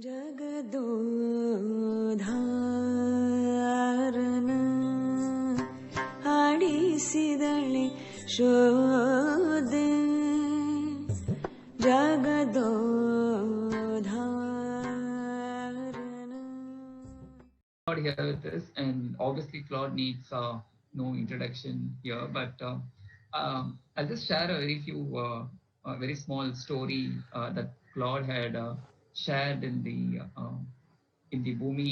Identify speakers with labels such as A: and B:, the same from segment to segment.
A: ಜಗದೋಧಾರನ ಹಾಡಿಸಿದಳೆ ಶೋದೆ ಜಗದೋಧಾರನ.
B: Claude here with us, and obviously Claude needs no introduction here, but I'll just share a very few, very small story that Claude had shared in the Bhumi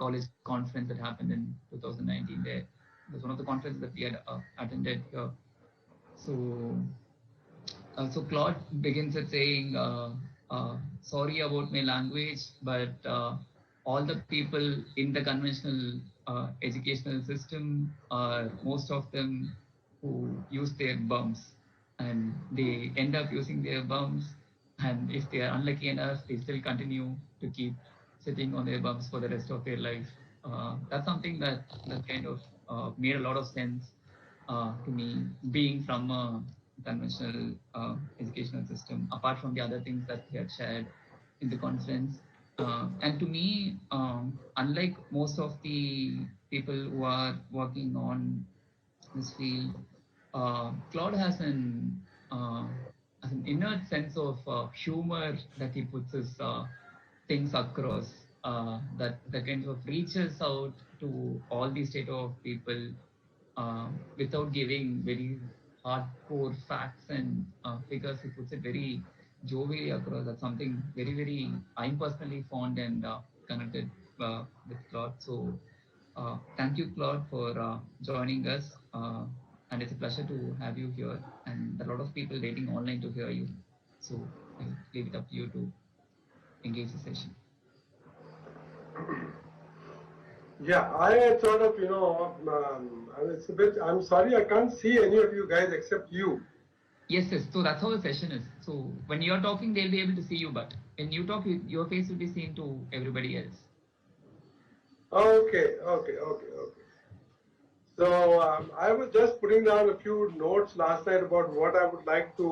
B: college conference that happened in 2019. There it was one of the conferences that we had attended here. So Claude begins with saying, sorry about my language, but all the people in the conventional educational system are most of them who use their bums, and they end up using their bums, and if they are unlucky enough, they still continue to keep sitting on their bums for the rest of their life. That's something that kind of made a lot of sense to me, being from a conventional educational system, apart from the other things that he had shared in the conference. And to me, unlike most of the people who are working on this field, Claude has an inner sense of humor that he puts his things across, that kind of reaches out to all the state of people without giving very hardcore facts and figures. He puts it very jovially across. That's something very, very, I'm personally fond and connected with Claude. So thank you, Claude, for joining us. And it's a pleasure to have you here. And a lot of people waiting online to hear you. So I'll leave it up to you to engage the session.
C: Yeah, I sort of, it's a bit, I'm sorry, I can't see any of you guys except you.
B: Yes. So that's how the session is. So when you're talking, they'll be able to see you, but when you talk, your face will be seen to everybody else.
C: Okay. So I was just putting down a few notes last night about what I would like to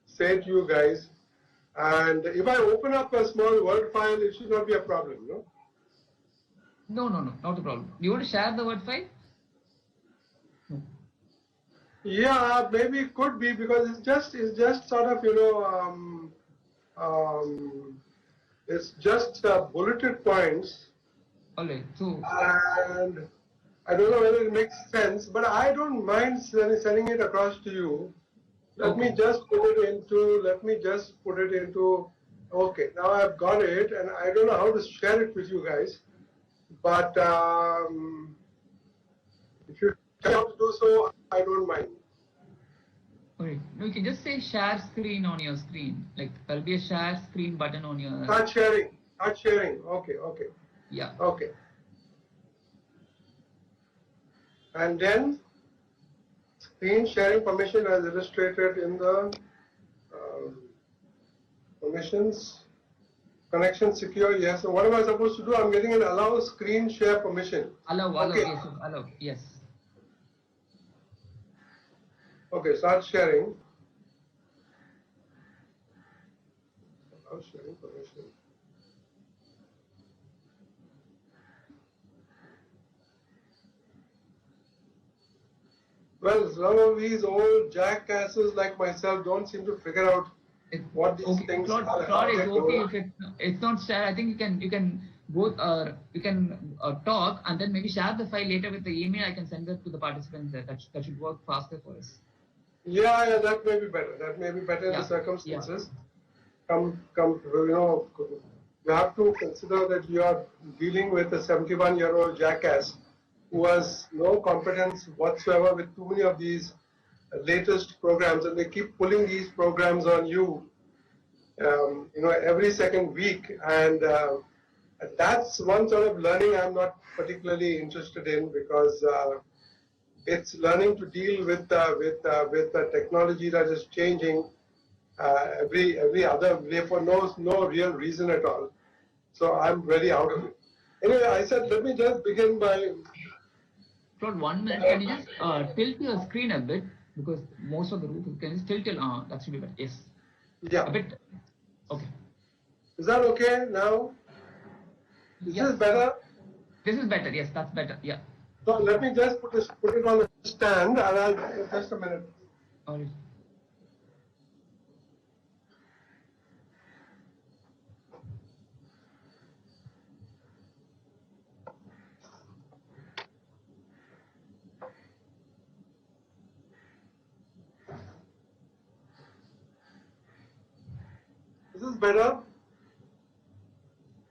C: say to you guys. And if I open up a small Word file, it should not be a problem, no?
B: No, not a problem. Do you want to share the Word file? No.
C: Yeah, maybe it could be, because it's just sort of, it's just bulleted points.
B: All right. So,
C: and I don't know whether it makes sense, but I don't mind sending it across to you. Let me just put it into, okay, now I've got it, and I don't know how to share it with you guys, but if you have to do so, I don't mind.
B: okay. No, you can just say share screen on your screen. Like there'll be a share screen button on your.
C: Start sharing. Okay.
B: Yeah.
C: Okay. And then screen sharing permission as illustrated in the permissions. Connection secure, yes. So what am I supposed to do? I'm getting an allow screen share permission.
B: Allow,
C: okay.
B: Yes.
C: Okay, start sharing. Allow sharing permission. Well, some of these old jackasses like myself don't seem to figure out what these things
B: Claude,
C: are.
B: Claude is okay if it's not shared. I think you can both talk and then maybe share the file later with the email. I can send it to the participants there. That should work faster for us.
C: Yeah, that may be better. In the circumstances. You have to consider that you are dealing with a 71-year-old jackass who has no competence whatsoever with too many of these latest programs, and they keep pulling these programs on you, every second week, and that's one sort of learning I'm not particularly interested in, because it's learning to deal with the technology that is changing every other day for no real reason at all. So I'm very out of it. Anyway, I said let me just begin by.
B: Claude, 1 minute. Can you just tilt your screen a bit, because most of the roof can you tilt it? That should be better. Yes.
C: Yeah.
B: A bit. Okay.
C: Is that okay now? Is this better?
B: This is better. Yes, that's better. Yeah.
C: So let me just put it on a stand, and I'll just a minute.
B: All right.
C: Is this better?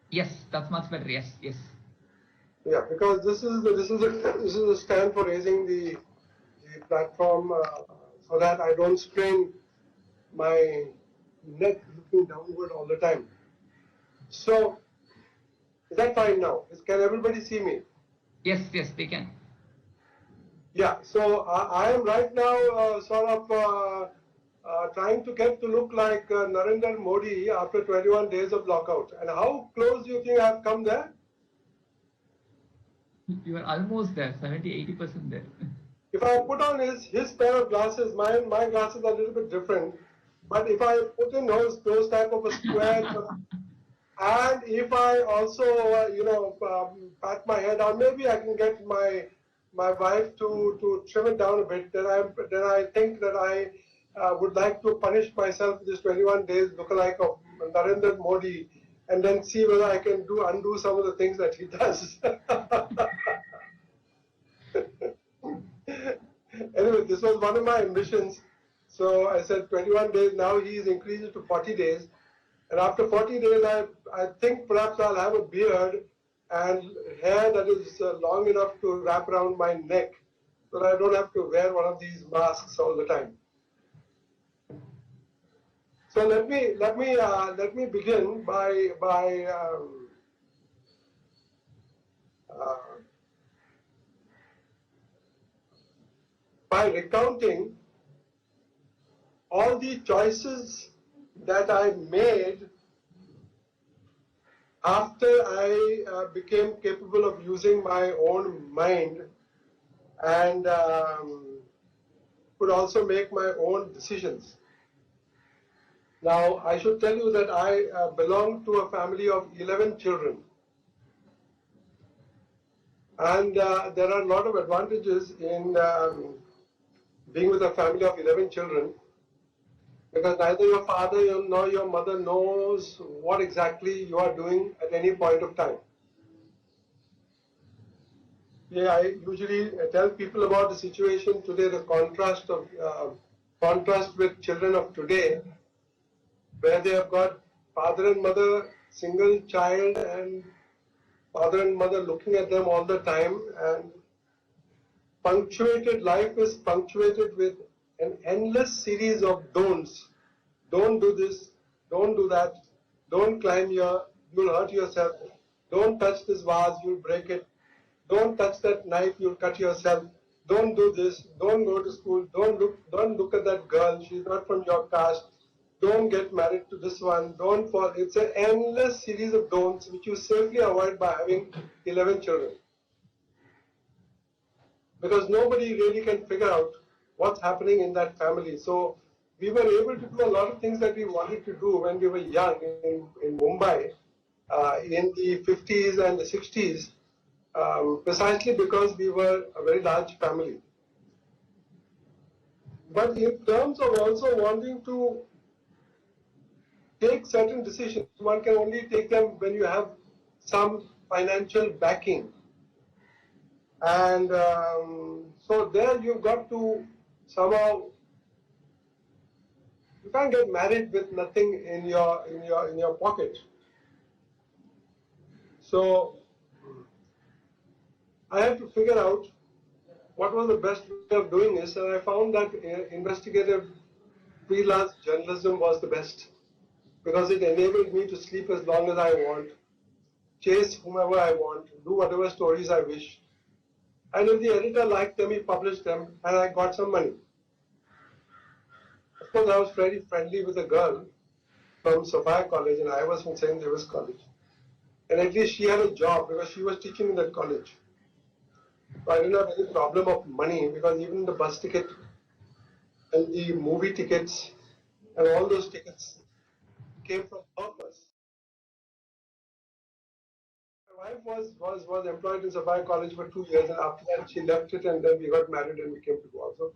B: Yes, that's much better. Yes, yes.
C: Yeah, because this is a stand for raising the platform so that I don't strain my neck looking downward all the time. So is that fine now? Can everybody see me?
B: Yes, yes, they can.
C: Yeah. So I am right now sort of trying to get to look like Narendra Modi after 21 days of lockout. And how close do you think I've come there?
B: You are almost there, 70-80% there.
C: If I put on his pair of glasses, my glasses are a little bit different. But if I put in those type of a square, and if I also pat my head down, maybe I can get my wife to trim it down a bit. Then I think that I would like to punish myself this 21 days lookalike of Narendra Modi, and then see whether I can undo some of the things that he does. Anyway, this was one of my ambitions. So I said 21 days. Now he's increased it to 40 days. And after 40 days, I think perhaps I'll have a beard and hair that is long enough to wrap around my neck so that I don't have to wear one of these masks all the time. So let me begin by recounting all the choices that I made after I became capable of using my own mind and could also make my own decisions. Now, I should tell you that I belong to a family of 11 children. And there are a lot of advantages in being with a family of 11 children, because neither your father nor your mother knows what exactly you are doing at any point of time. Yeah, I usually tell people about the situation today, the contrast with children of today, where they have got father and mother, single child, and father and mother looking at them all the time, and life is punctuated with an endless series of don'ts. Don't do this, don't do that, don't climb here, you'll hurt yourself, don't touch this vase, you'll break it, don't touch that knife, you'll cut yourself, don't do this, don't go to school, don't look at that girl, she's not from your caste, don't get married to this one, don't fall. It's an endless series of don'ts which you safely avoid by having 11 children. Because nobody really can figure out what's happening in that family. So we were able to do a lot of things that we wanted to do when we were young in Mumbai in the 50s and the 60s, precisely because we were a very large family. But in terms of also wanting to take certain decisions, one can only take them when you have some financial backing. And so there you've got to somehow, you can't get married with nothing in your pocket. So I had to figure out what was the best way of doing this, and I found that investigative freelance journalism was the best, because it enabled me to sleep as long as I want, chase whomever I want, do whatever stories I wish. And if the editor liked them, he published them, and I got some money. Of course, I was very friendly with a girl from Sophia College, and I was from St. Davis College. And at least she had a job because she was teaching in that college. So I didn't have any problem of money, because even the bus ticket and the movie tickets and all those tickets came from her purse. wife was employed in Sapphire College for 2 years, and after that she left it, and then we got married and we came to Goa. So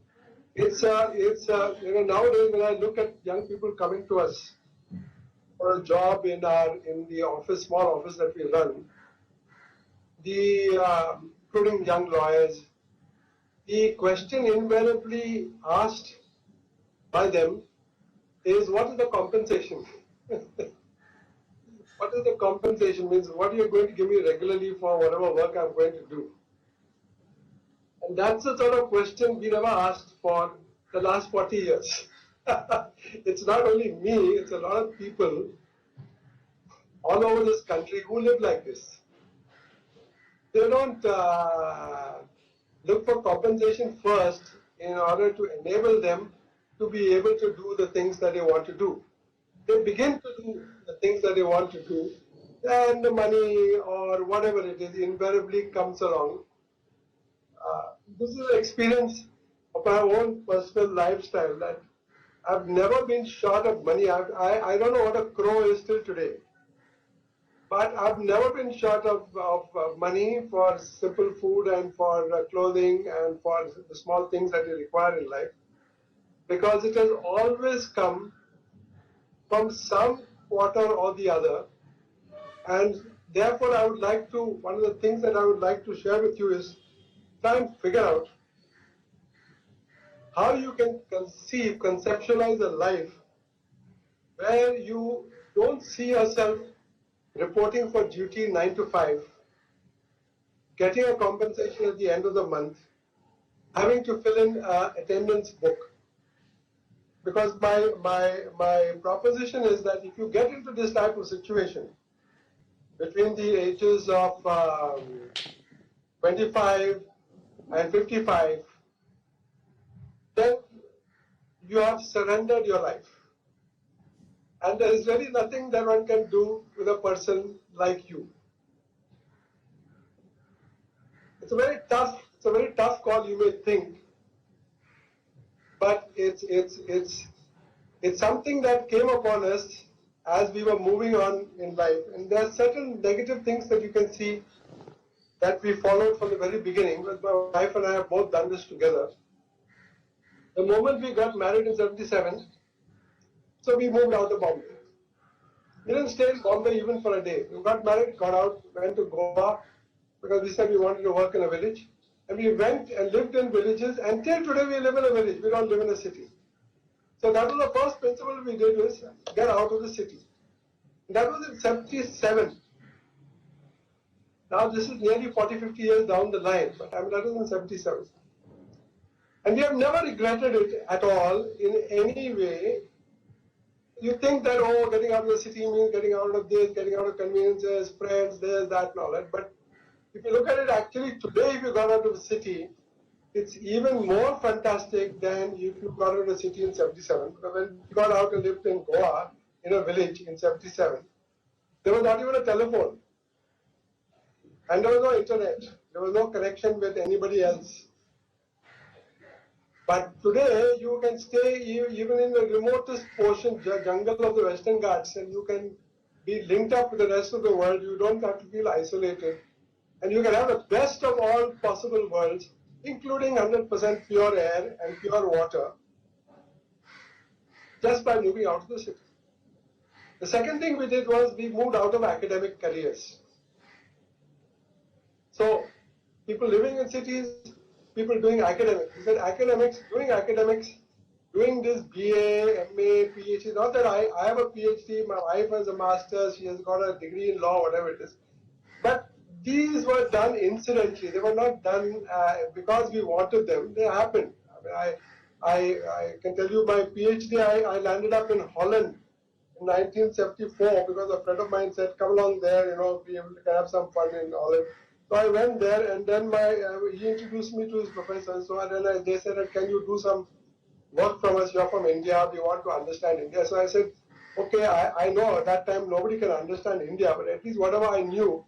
C: nowadays when I look at young people coming to us for a job in the office, small office that we run, including young lawyers, the question invariably asked by them is, what is the compensation? What is the compensation? Means what are you going to give me regularly for whatever work I'm going to do? And that's the sort of question we never asked for the last 40 years. It's not only me, it's a lot of people all over this country who live like this. They don't look for compensation first in order to enable them to be able to do the things that they want to do. They begin to do the things that they want to do, and the money or whatever it is invariably comes along. This is an experience of my own personal lifestyle that I've never been short of money. I don't know what a crow is till today. But I've never been short of money for simple food and for clothing and for the small things that you require in life, because it has always come from some quarter or the other. And therefore, one of the things that I would like to share with you is try and figure out how you can conceptualize a life where you don't see yourself reporting for duty 9 to 5, getting a compensation at the end of the month, having to fill in an attendance book. Because my proposition is that if you get into this type of situation between the ages of 25 and 55, then you have surrendered your life. And there is really nothing that one can do with a person like you. It's a very tough call, you may think, but it's something that came upon us as we were moving on in life. And there are certain negative things that you can see that we followed from the very beginning. But my wife and I have both done this together. The moment we got married in 77, so we moved out of Bombay. We didn't stay in Bombay even for a day. We got married, got out, went to Goa because we said we wanted to work in a village. And we went and lived in villages. Until today we live in a village. We don't live in a city. So that was the first principle we did, was get out of the city. That was in 77. Now this is nearly 40, 50 years down the line, but that was in 77. And we have never regretted it at all in any way. You think that, oh, getting out of the city means getting out of this, getting out of conveniences, friends, this, that, and all that. But if you look at it, actually today, if you got out of the city, it's even more fantastic than if you got out of the city in 77. Because when we got out and lived in Goa, in a village in 77, there was not even a telephone. And there was no internet. There was no connection with anybody else. But today, you can stay even in the remotest portion, jungle of the Western Ghats, and you can be linked up with the rest of the world. You don't have to feel isolated. And you can have the best of all possible worlds, including 100% pure air and pure water, just by moving out of the city. The second thing we did was we moved out of academic careers. So people living in cities, people doing academics. We said academics, doing this BA, MA, PhD, not that I have a PhD, my wife has a master's, she has got a degree in law, whatever it is. But these were done incidentally. They were not done because we wanted them. They happened. I can tell you my PhD, I landed up in Holland in 1974 because a friend of mine said, come along there, we can have some fun in Holland. So I went there, and then he introduced me to his professor. So then they said, can you do some work from us? You're from India, we want to understand India. So I said, okay, I know at that time nobody can understand India, but at least whatever I knew,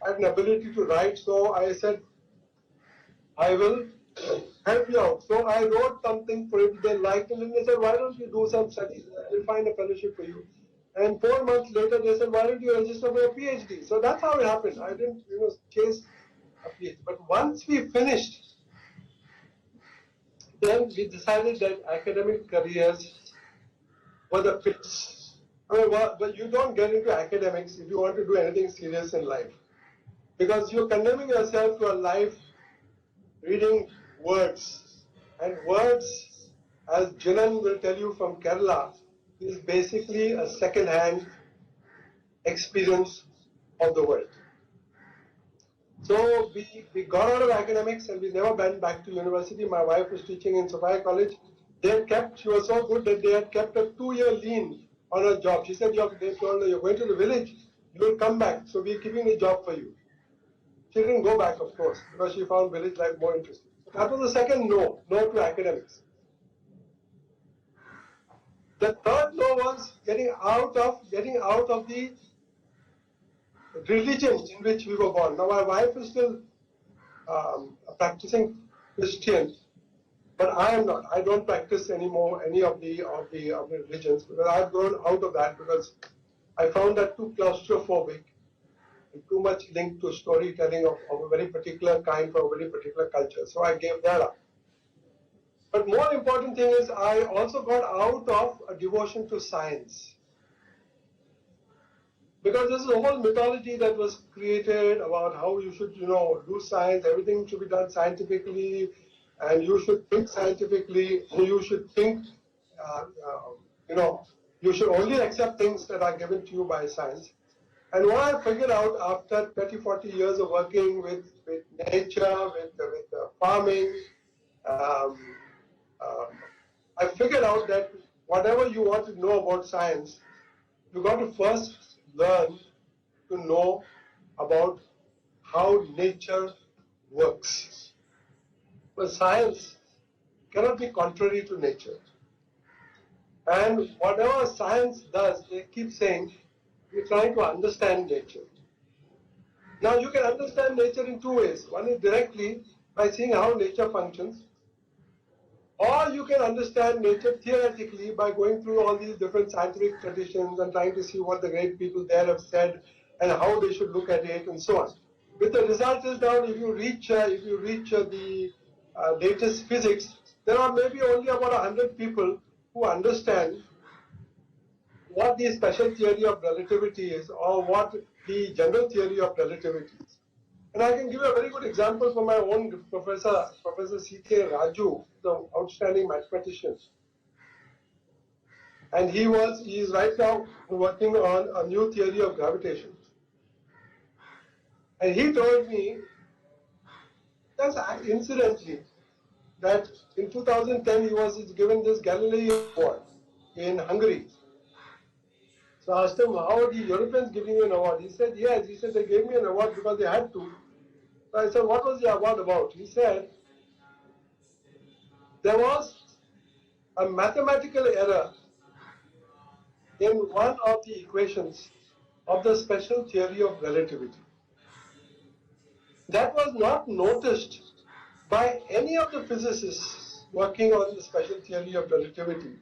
C: I had an ability to write. So I said, I will help you out. So I wrote something for it, they liked it, and they said, why don't you do some studies? We'll find a fellowship for you. And 4 months later, they said, why don't you register for a PhD? So that's how it happened. I didn't, chase a PhD. But once we finished, then we decided that academic careers were the pits. I mean, but you don't get into academics if you want to do anything serious in life. Because you're condemning yourself to a life reading words. And words, as Jinan will tell you from Kerala, is basically a second-hand experience of the world. So we got out of academics and we never went back to university. My wife was teaching in Sophia College. She was so good that they had kept a 2-year lien on her job. She said, they told her, you're going to the village, you will come back. So we're keeping a job for you. She didn't go back, of course, because she found village life more interesting. That was the second no to academics. The third no was getting out of the religion in which we were born. Now my wife is still a practicing Christian, but I am not. I don't practice anymore any of the religions because I've grown out of that because I found that too claustrophobic and too much linked to storytelling of a very particular kind for a very particular culture. So I gave that up. But more important thing is I also got out of a devotion to science. Because this is a whole mythology that was created about how you should, do science, everything should be done scientifically, and you should think scientifically, you should think, you should only accept things that are given to you by science. And what I figured out after 30, 40 years of working with nature, with farming, I figured out that whatever you want to know about science, you got to first learn to know about how nature works. But science cannot be contrary to nature. And whatever science does, they keep saying, we're trying to understand nature. Now you can understand nature in 2 ways. One is directly by seeing how nature functions, or you can understand nature theoretically by going through all these different scientific traditions and trying to see what the great people there have said and how they should look at it and so on. With the result is now, if you reach the latest physics, there are maybe only about 100 people who understand what the special theory of relativity is or what the general theory of relativity is. And I can give you a very good example from my own professor, Professor C.K. Raju, the outstanding mathematician. And he is right now working on a new theory of gravitation. And he told me, just incidentally, that in 2010 he was given this Galileo Award in Hungary. So I asked him, how are the Europeans giving you an award? He said, yes. He said, they gave me an award because they had to. So I said, what was the award about? He said, there was a mathematical error in one of the equations of the special theory of relativity. That was not noticed by any of the physicists working on the special theory of relativity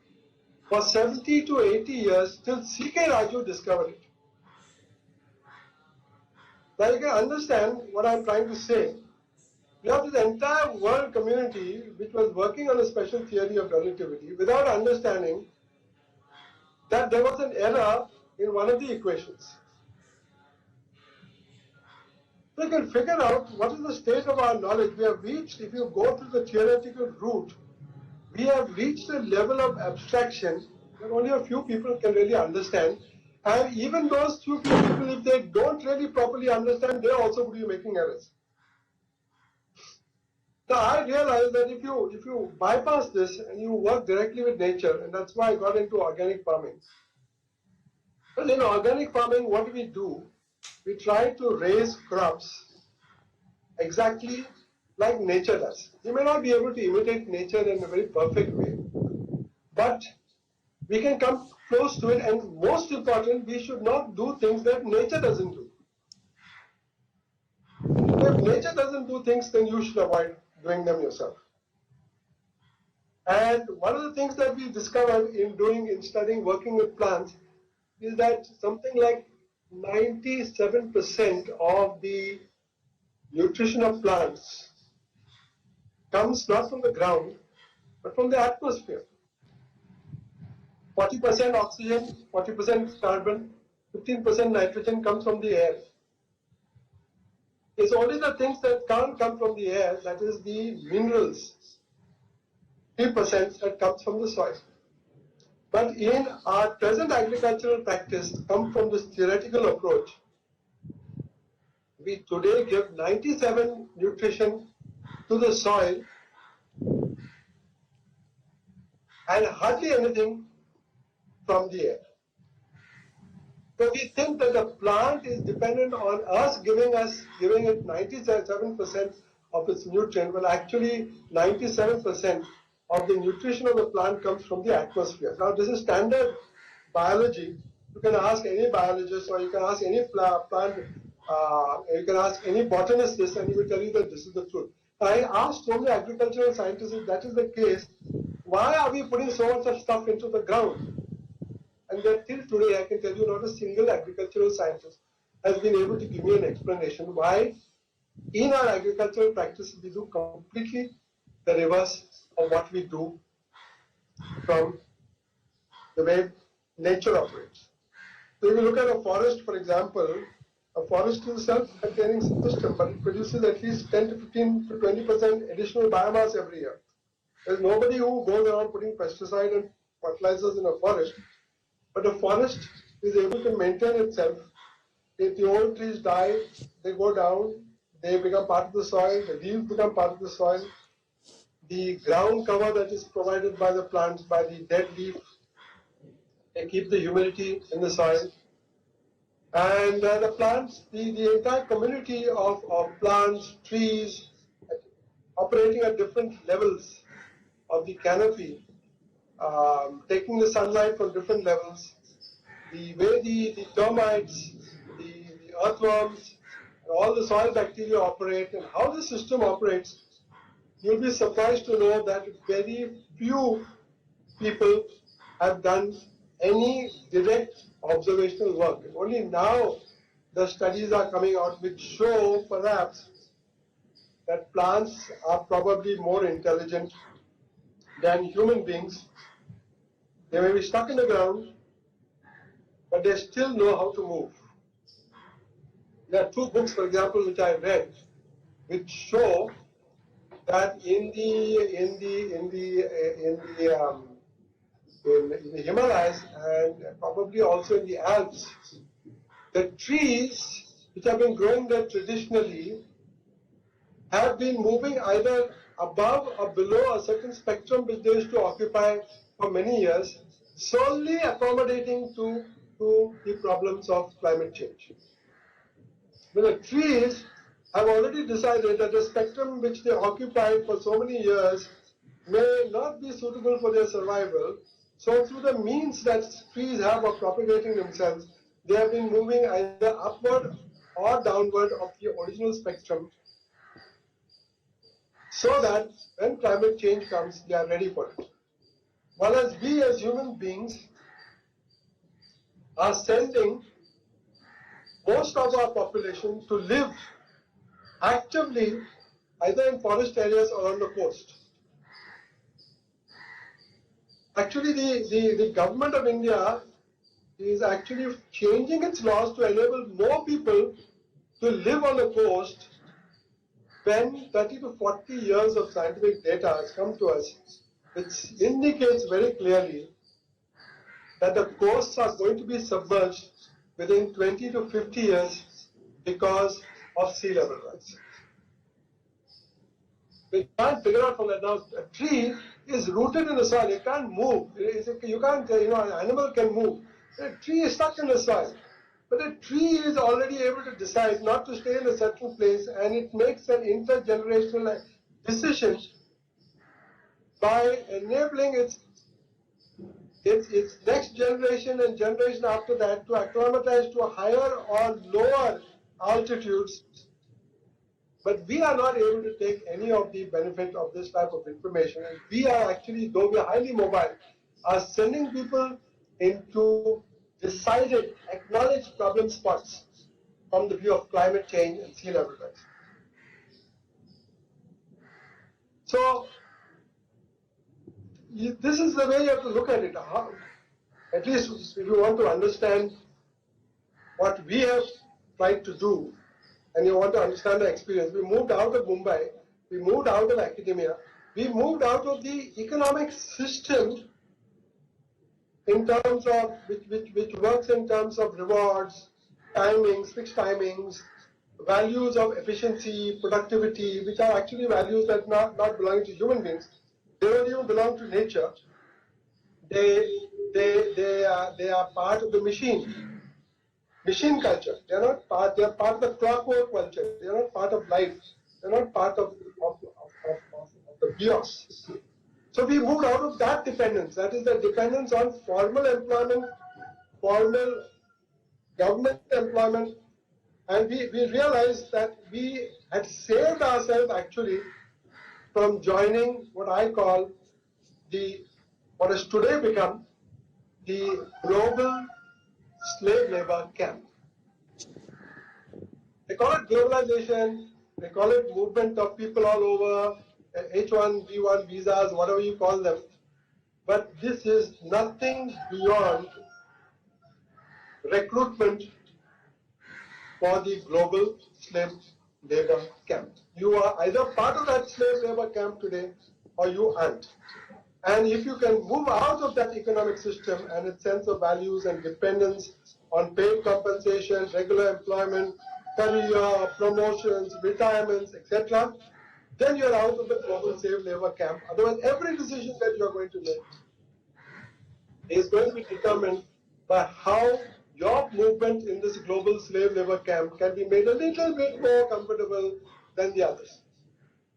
C: for 70 to 80 years till C.K. Raju discovered it. Now you can understand what I'm trying to say. You have this entire world community which was working on a special theory of relativity without understanding that there was an error in one of the equations. So you can figure out what is the state of our knowledge. We have reached, if you go through the theoretical route, we have reached a level of abstraction that only a few people can really understand. And even those few people, if they don't really properly understand, they also will be making errors. So I realized that if you bypass this and you work directly with nature, and that's why I got into organic farming. Well, in organic farming, what do? We try to raise crops exactly like nature does. We may not be able to imitate nature in a very perfect way, but we can come close to it, and most important, we should not do things that nature doesn't do. If nature doesn't do things, then you should avoid doing them yourself. And one of the things that we discovered in studying, working with plants, is that something like 97% of the nutrition of plants comes not from the ground, but from the atmosphere. 40% oxygen, 40% carbon, 15% nitrogen comes from the air. It's only the things that can't come from the air, that is the minerals, 3% that comes from the soil. But in our present agricultural practice, come from this theoretical approach, we today give 97 nutrition to the soil and hardly anything from the air. So we think that the plant is dependent on us giving it 97% of its nutrient. Well, actually 97% of the nutrition of the plant comes from the atmosphere. Now this is standard biology. You can ask any biologist, or you can ask any plant, you can ask any botanist this, and he will tell you that this is the truth. I asked so many agricultural scientists, if that is the case, why are we putting so much of stuff into the ground? And then till today, I can tell you not a single agricultural scientist has been able to give me an explanation why in our agricultural practice we do completely the reverse of what we do from the way nature operates. So if you look at a forest, for example, a forest is a self-containing system, but it produces at least 10 to 15 to 20% additional biomass every year. There's nobody who goes around putting pesticide and fertilizers in a forest. But the forest is able to maintain itself. If the old trees die, they go down, they become part of the soil, the leaves become part of the soil. The ground cover that is provided by the plants, by the dead leaf, they keep the humidity in the soil. And the plants, the entire community of plants, trees, operating at different levels of the canopy, taking the sunlight from different levels, the way the termites, the earthworms, and all the soil bacteria operate, and how the system operates, you'll be surprised to know that very few people have done any direct observational work. Only now the studies are coming out which show perhaps that plants are probably more intelligent than human beings. They may be stuck in the ground, but they still know how to move. There are two books, for example, which I read, which show that in the Himalayas and probably also in the Alps, the trees which have been growing there traditionally have been moving either above or below a certain spectrum which they used to occupy for many years, solely accommodating to the problems of climate change. But the trees have already decided that the spectrum which they occupied for so many years may not be suitable for their survival. So through the means that trees have of propagating themselves, they have been moving either upward or downward of the original spectrum, so that when climate change comes, they are ready for it. Whereas we as human beings are sending most of our population to live actively either in forest areas or on the coast. Actually, the government of India is actually changing its laws to enable more people to live on the coast when 30 to 40 years of scientific data has come to us, which indicates very clearly that the coasts are going to be submerged within 20 to 50 years because of sea level rise. We can't figure out from that. Now, a tree is rooted in the soil. It can't move. You can't, an animal can move. A tree is stuck in the soil. But a tree is already able to decide not to stay in a certain place, and it makes an intergenerational decision by enabling its next generation and generation after that to acclimatize to higher or lower altitudes. But we are not able to take any of the benefit of this type of information. And we are actually, though we are highly mobile, are sending people into decided, acknowledged problem spots from the view of climate change and sea level rise. So this is the way you have to look at it. At least if you want to understand what we have tried to do, and you want to understand the experience, we moved out of Mumbai, we moved out of academia, we moved out of the economic system in terms of, which works in terms of rewards, timings, fixed timings, values of efficiency, productivity, which are actually values that not belonging to human beings. They don't even belong to nature. They are part of the machine culture. They are not part. They are part of the clockwork culture. They are not part of life. They are not part of the bios. So we moved out of that dependence. That is the dependence on formal employment, formal government employment, and we realized that we had saved ourselves actually from joining what I call what has today become the global slave labor camp. They call it globalization, they call it movement of people all over, H1B1 visas, whatever you call them. But this is nothing beyond recruitment for the global slave labor camp. You are either part of that slave labor camp today or you aren't. And if you can move out of that economic system and its sense of values and dependence on paid compensation, regular employment, career, promotions, retirements, etc., then you're out of the global slave labor camp. Otherwise, every decision that you're going to make is going to be determined by how your movement in this global slave labor camp can be made a little bit more comfortable than the others.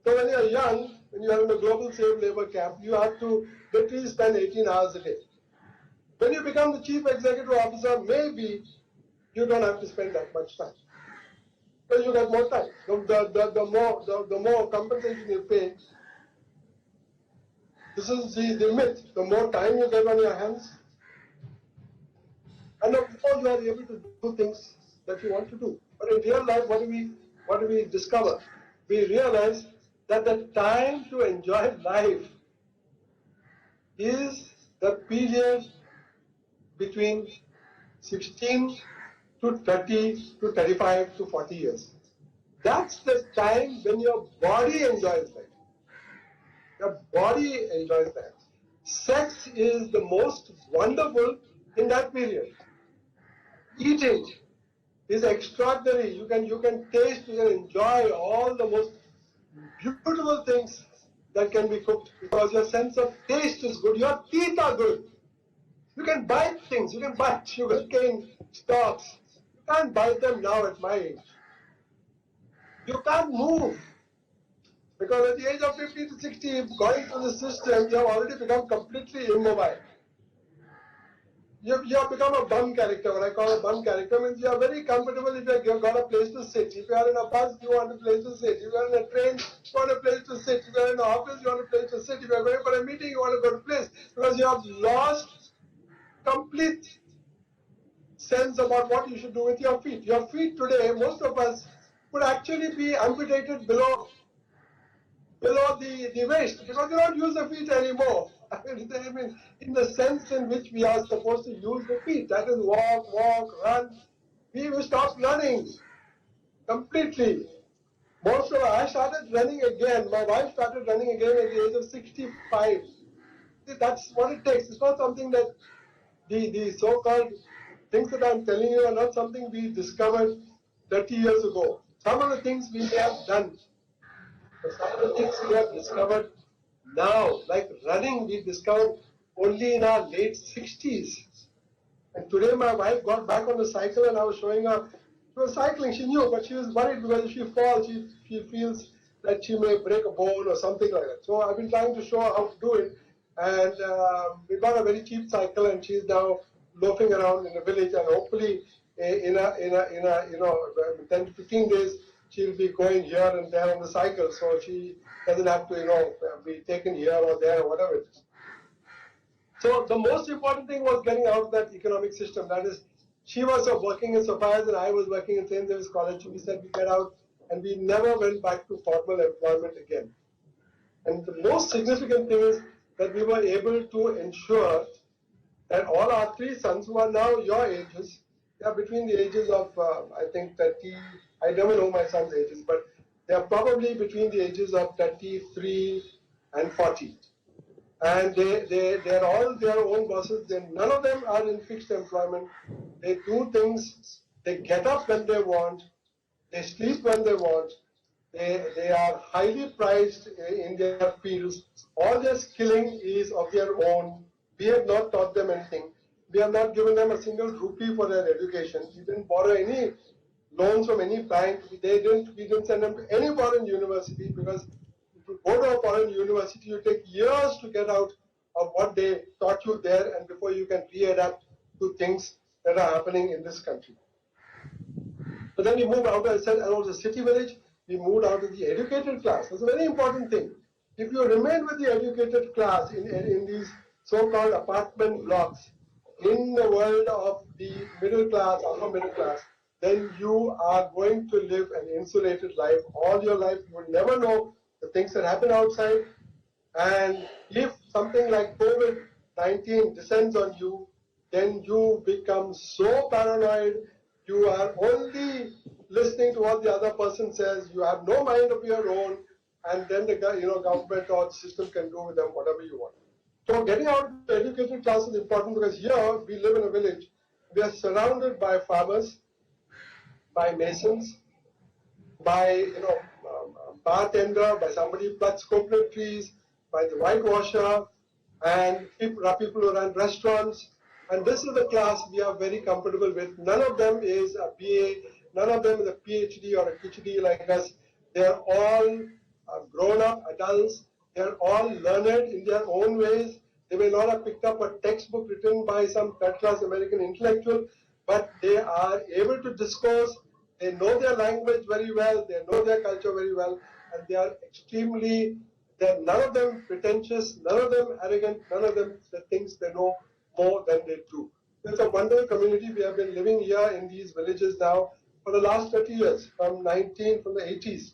C: So when you're young, when you are in a global slave labor camp, you have to literally spend 18 hours a day. When you become the chief executive officer, maybe you don't have to spend that much time. Because you get more time. The more compensation you pay, this is the myth. The more time you get on your hands, and the more you are able to do things that you want to do. But in real life, what do we discover? We realize that the time to enjoy life is the period between 16 to 30 to 35 to 40 years. That's the time when your body enjoys life. Your body enjoys life. Sex is the most wonderful in that period. Eating is extraordinary. You can taste, you can enjoy all the most beautiful things that can be cooked because your sense of taste is good. Your teeth are good. You can bite things. You can bite sugarcane stalks. You can't bite them now at my age. You can't move because at the age of 50 to 60, going through the system, you have already become completely immobile. You have become a bum character. What I call a bum character means you are very comfortable if you have got a place to sit. If you are in a bus, you want a place to sit. If you are in a train, you want a place to sit. If you are in an office, you want a place to sit. If you are going for a meeting, you want to go to a place. Because you have lost complete sense about what you should do with your feet. Your feet today, most of us, would actually be amputated below the waist because you don't use the feet anymore. I mean, in the sense in which we are supposed to use the feet, that is walk, run. We will stop running completely. I started running again. My wife started running again at the age of 65. That's what it takes. It's not something that the so-called things that I'm telling you are not something we discovered 30 years ago. Some of the things we have done, some of the things we have discovered now, like running, we discovered only in our late 60s. And today my wife got back on the cycle and I was showing her, she was cycling, she knew, but she was worried because if she falls, she feels that she may break a bone or something like that. So I've been trying to show her how to do it. And we got a very cheap cycle and she's now loafing around in the village and hopefully in 10 to 15 days, she'll be going here and there on the cycle. So she doesn't have to, be taken here or there or whatever it is. So the most important thing was getting out of that economic system. That is, she was working in Sophia's and I was working in St. David's College. We said we get out, and we never went back to formal employment again. And the most significant thing is that we were able to ensure that all our three sons, who are now your ages, they are between the ages of, I think, 30, I never know my son's ages, but they are probably between the ages of 33 and 40. And they're all their own bosses. None of them are in fixed employment. They do things, they get up when they want, they sleep when they want, they are highly prized in their fields. All their skilling is of their own. We have not taught them anything. We have not given them a single rupee for their education. We didn't borrow any loans from any bank. We didn't send them to any foreign university, because if you go to a foreign university, you take years to get out of what they taught you there, and before you can readapt to things that are happening in this country. But then we moved out, I said, and it was a city village. We moved out of the educated class. That's a very important thing. If you remain with the educated class in these so-called apartment blocks, in the world of the middle class, upper middle class, then you are going to live an insulated life all your life. You will never know the things that happen outside. And if something like COVID-19 descends on you, then you become so paranoid. You are only listening to what the other person says. You have no mind of your own, and then the government or the system can do with them whatever you want. So getting out of the educated class is important, because here we live in a village. We are surrounded by farmers, by masons, by bartender, by somebody who plucks coconut trees, by the whitewasher, and people who run restaurants. And this is the class we are very comfortable with. None of them is a BA, none of them is a PhD or a PhD like us. They are all grown-up adults. They are all learned in their own ways. They may not have picked up a textbook written by some third-class American intellectual, but they are able to discourse. They know their language very well. They know their culture very well, and they are none of them pretentious, none of them arrogant, none of them thinks they know more than they do. It's a wonderful community. We have been living here in these villages now for the last 30 years, from the 80s.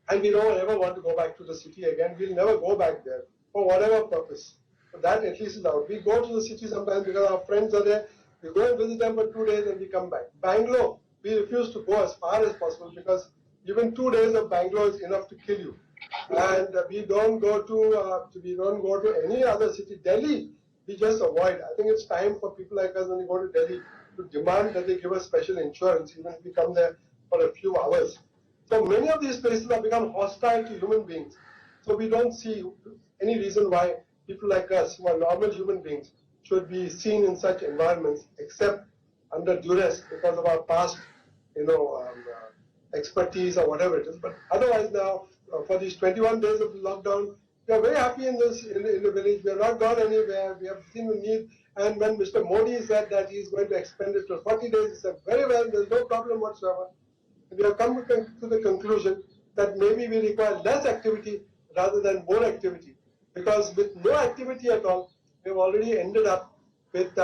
C: And we don't ever want to go back to the city again. We'll never go back there for whatever purpose. But that at least is out. We go to the city sometimes because our friends are there. We go and visit them for 2 days and we come back. Bangalore, we refuse to go as far as possible, because even 2 days of Bangalore is enough to kill you. And we don't go to any other city. Delhi, we just avoid. I think it's time for people like us, when we go to Delhi, to demand that they give us special insurance, even if we come there for a few hours. So many of these places have become hostile to human beings. So we don't see any reason why people like us, who are normal human beings, should be seen in such environments, except under duress because of our past, expertise or whatever it is. But otherwise now, for these 21 days of lockdown, we are very happy in the village. We have not gone anywhere. We have seen the need. And when Mr. Modi said that he is going to extend it to 40 days, he said, very well, there's no problem whatsoever. And we have come to the conclusion that maybe we require less activity rather than more activity. Because with no activity at all, we have already ended up with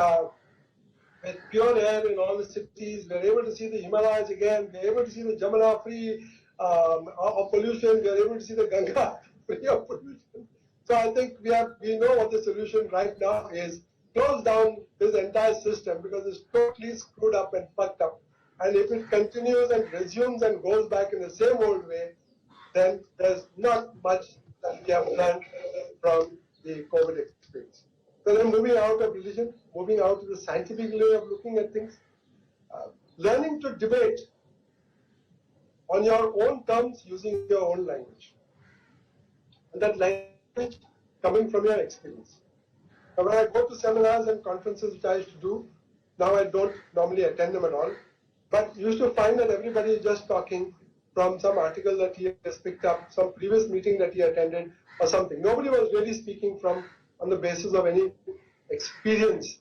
C: pure air in all the cities. We are able to see the Himalayas again. We are able to see the Jamuna free of pollution. We are able to see the Ganga free of pollution. So I think we know what the solution right now is. Close down this entire system, because it's totally screwed up and fucked up. And if it continues and resumes and goes back in the same old way, then there's not much that we have learned from the COVID experience. So then moving out of religion, moving out to the scientific way of looking at things, learning to debate on your own terms using your own language. And that language coming from your experience. Now when I go to seminars and conferences which I used to do, now I don't normally attend them at all, but used to find that everybody is just talking from some article that he has picked up, some previous meeting that he attended or something. Nobody was really speaking on the basis of any experience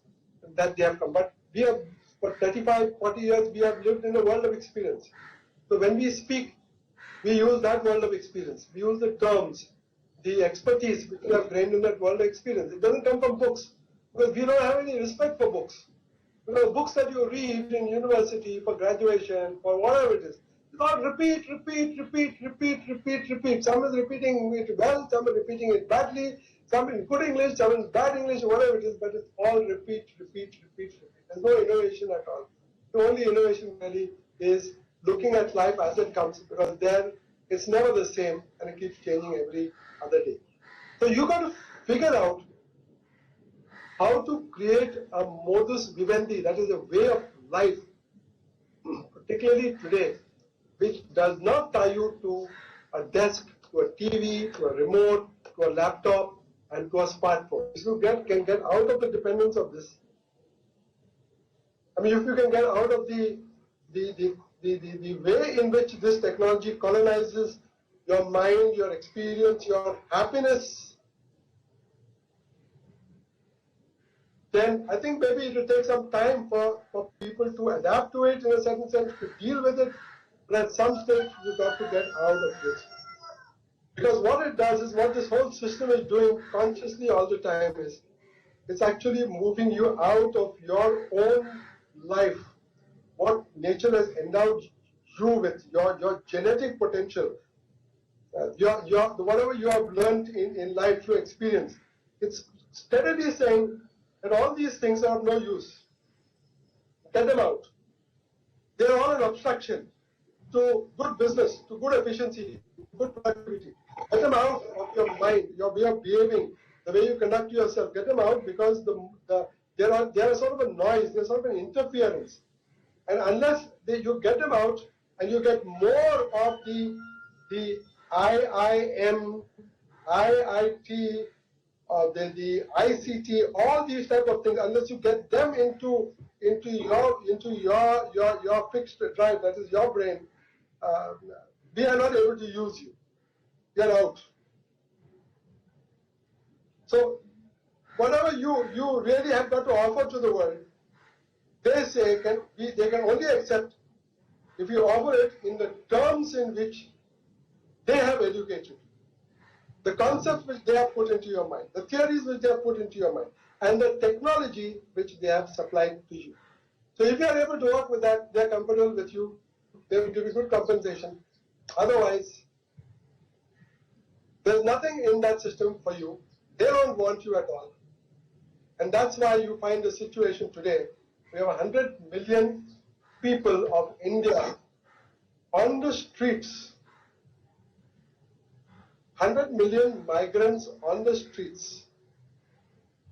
C: that they have come. But we have, for 35, 40 years, we have lived in a world of experience. So when we speak, we use that world of experience. We use the terms, the expertise which we have gained in that world experience. It doesn't come from books, because we don't have any respect for books. Because books that you read in university for graduation, for whatever it is, it's all repeat. Some is repeating it well, some is repeating it badly, some in good English, some in bad English, whatever it is, but it's all repeat. There's no innovation at all. The only innovation really is looking at life as it comes, because there it's never the same and it keeps changing every other day. So you got to figure out how to create a modus vivendi, that is a way of life, particularly today, which does not tie you to a desk, to a TV, to a remote, to a laptop, and to a smartphone. If you can get out of the dependence of this, I mean, if you can get out of the way in which this technology colonizes your mind, your experience, your happiness, then I think maybe it will take some time for people to adapt to it in a certain sense, to deal with it, but at some stage you've got to get out of this. Because what it does is, what this whole system is doing consciously all the time is, it's actually moving you out of your own life, what nature has endowed you with, your genetic potential, whatever you have learned in life through experience. It's steadily saying that all these things are of no use. Get them out. They're all an obstruction to good business, to good efficiency, good productivity. Get them out of your mind, your way of behaving, the way you conduct yourself. Get them out, because they are sort of a noise, they're sort of an interference. And unless you get them out and you get more of the IIM, IIT, the ICT, all these type of things, unless you get them into your fixed drive, that is your brain, we are not able to use you. We are out. So whatever you really have got to offer to the world, they say they can only accept if you offer it in the terms in which they have educated you. The concepts which they have put into your mind, the theories which they have put into your mind, and the technology which they have supplied to you. So if you are able to work with that, they are comfortable with you, they will give you good compensation. Otherwise, there's nothing in that system for you. They don't want you at all. And that's why you find the situation today. We have 100 million people of India on the streets. 100 million migrants on the streets.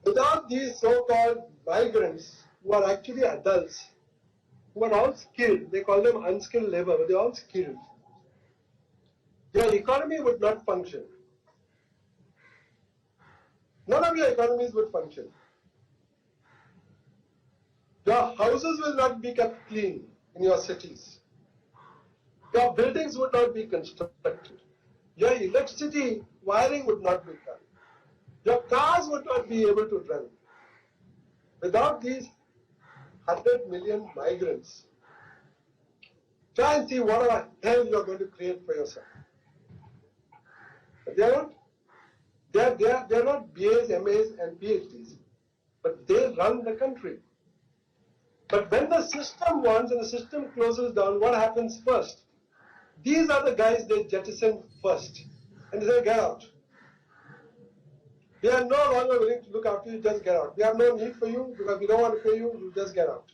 C: Without these so-called migrants, who are actually adults, who are all skilled, they call them unskilled labor, but they're all skilled, your economy would not function. None of your economies would function. Your houses will not be kept clean in your cities. Your buildings would not be constructed. Your electricity wiring would not be done. Your cars would not be able to run. Without these 100 million migrants, try and see what the hell you are going to create for yourself. But they are not BAs, MAs, and PhDs, but they run the country. But when the system wants and the system closes down, what happens first? These are the guys they jettison first, and they say, get out. We are no longer willing to look after you, just get out. We have no need for you because we don't want to pay you, you just get out.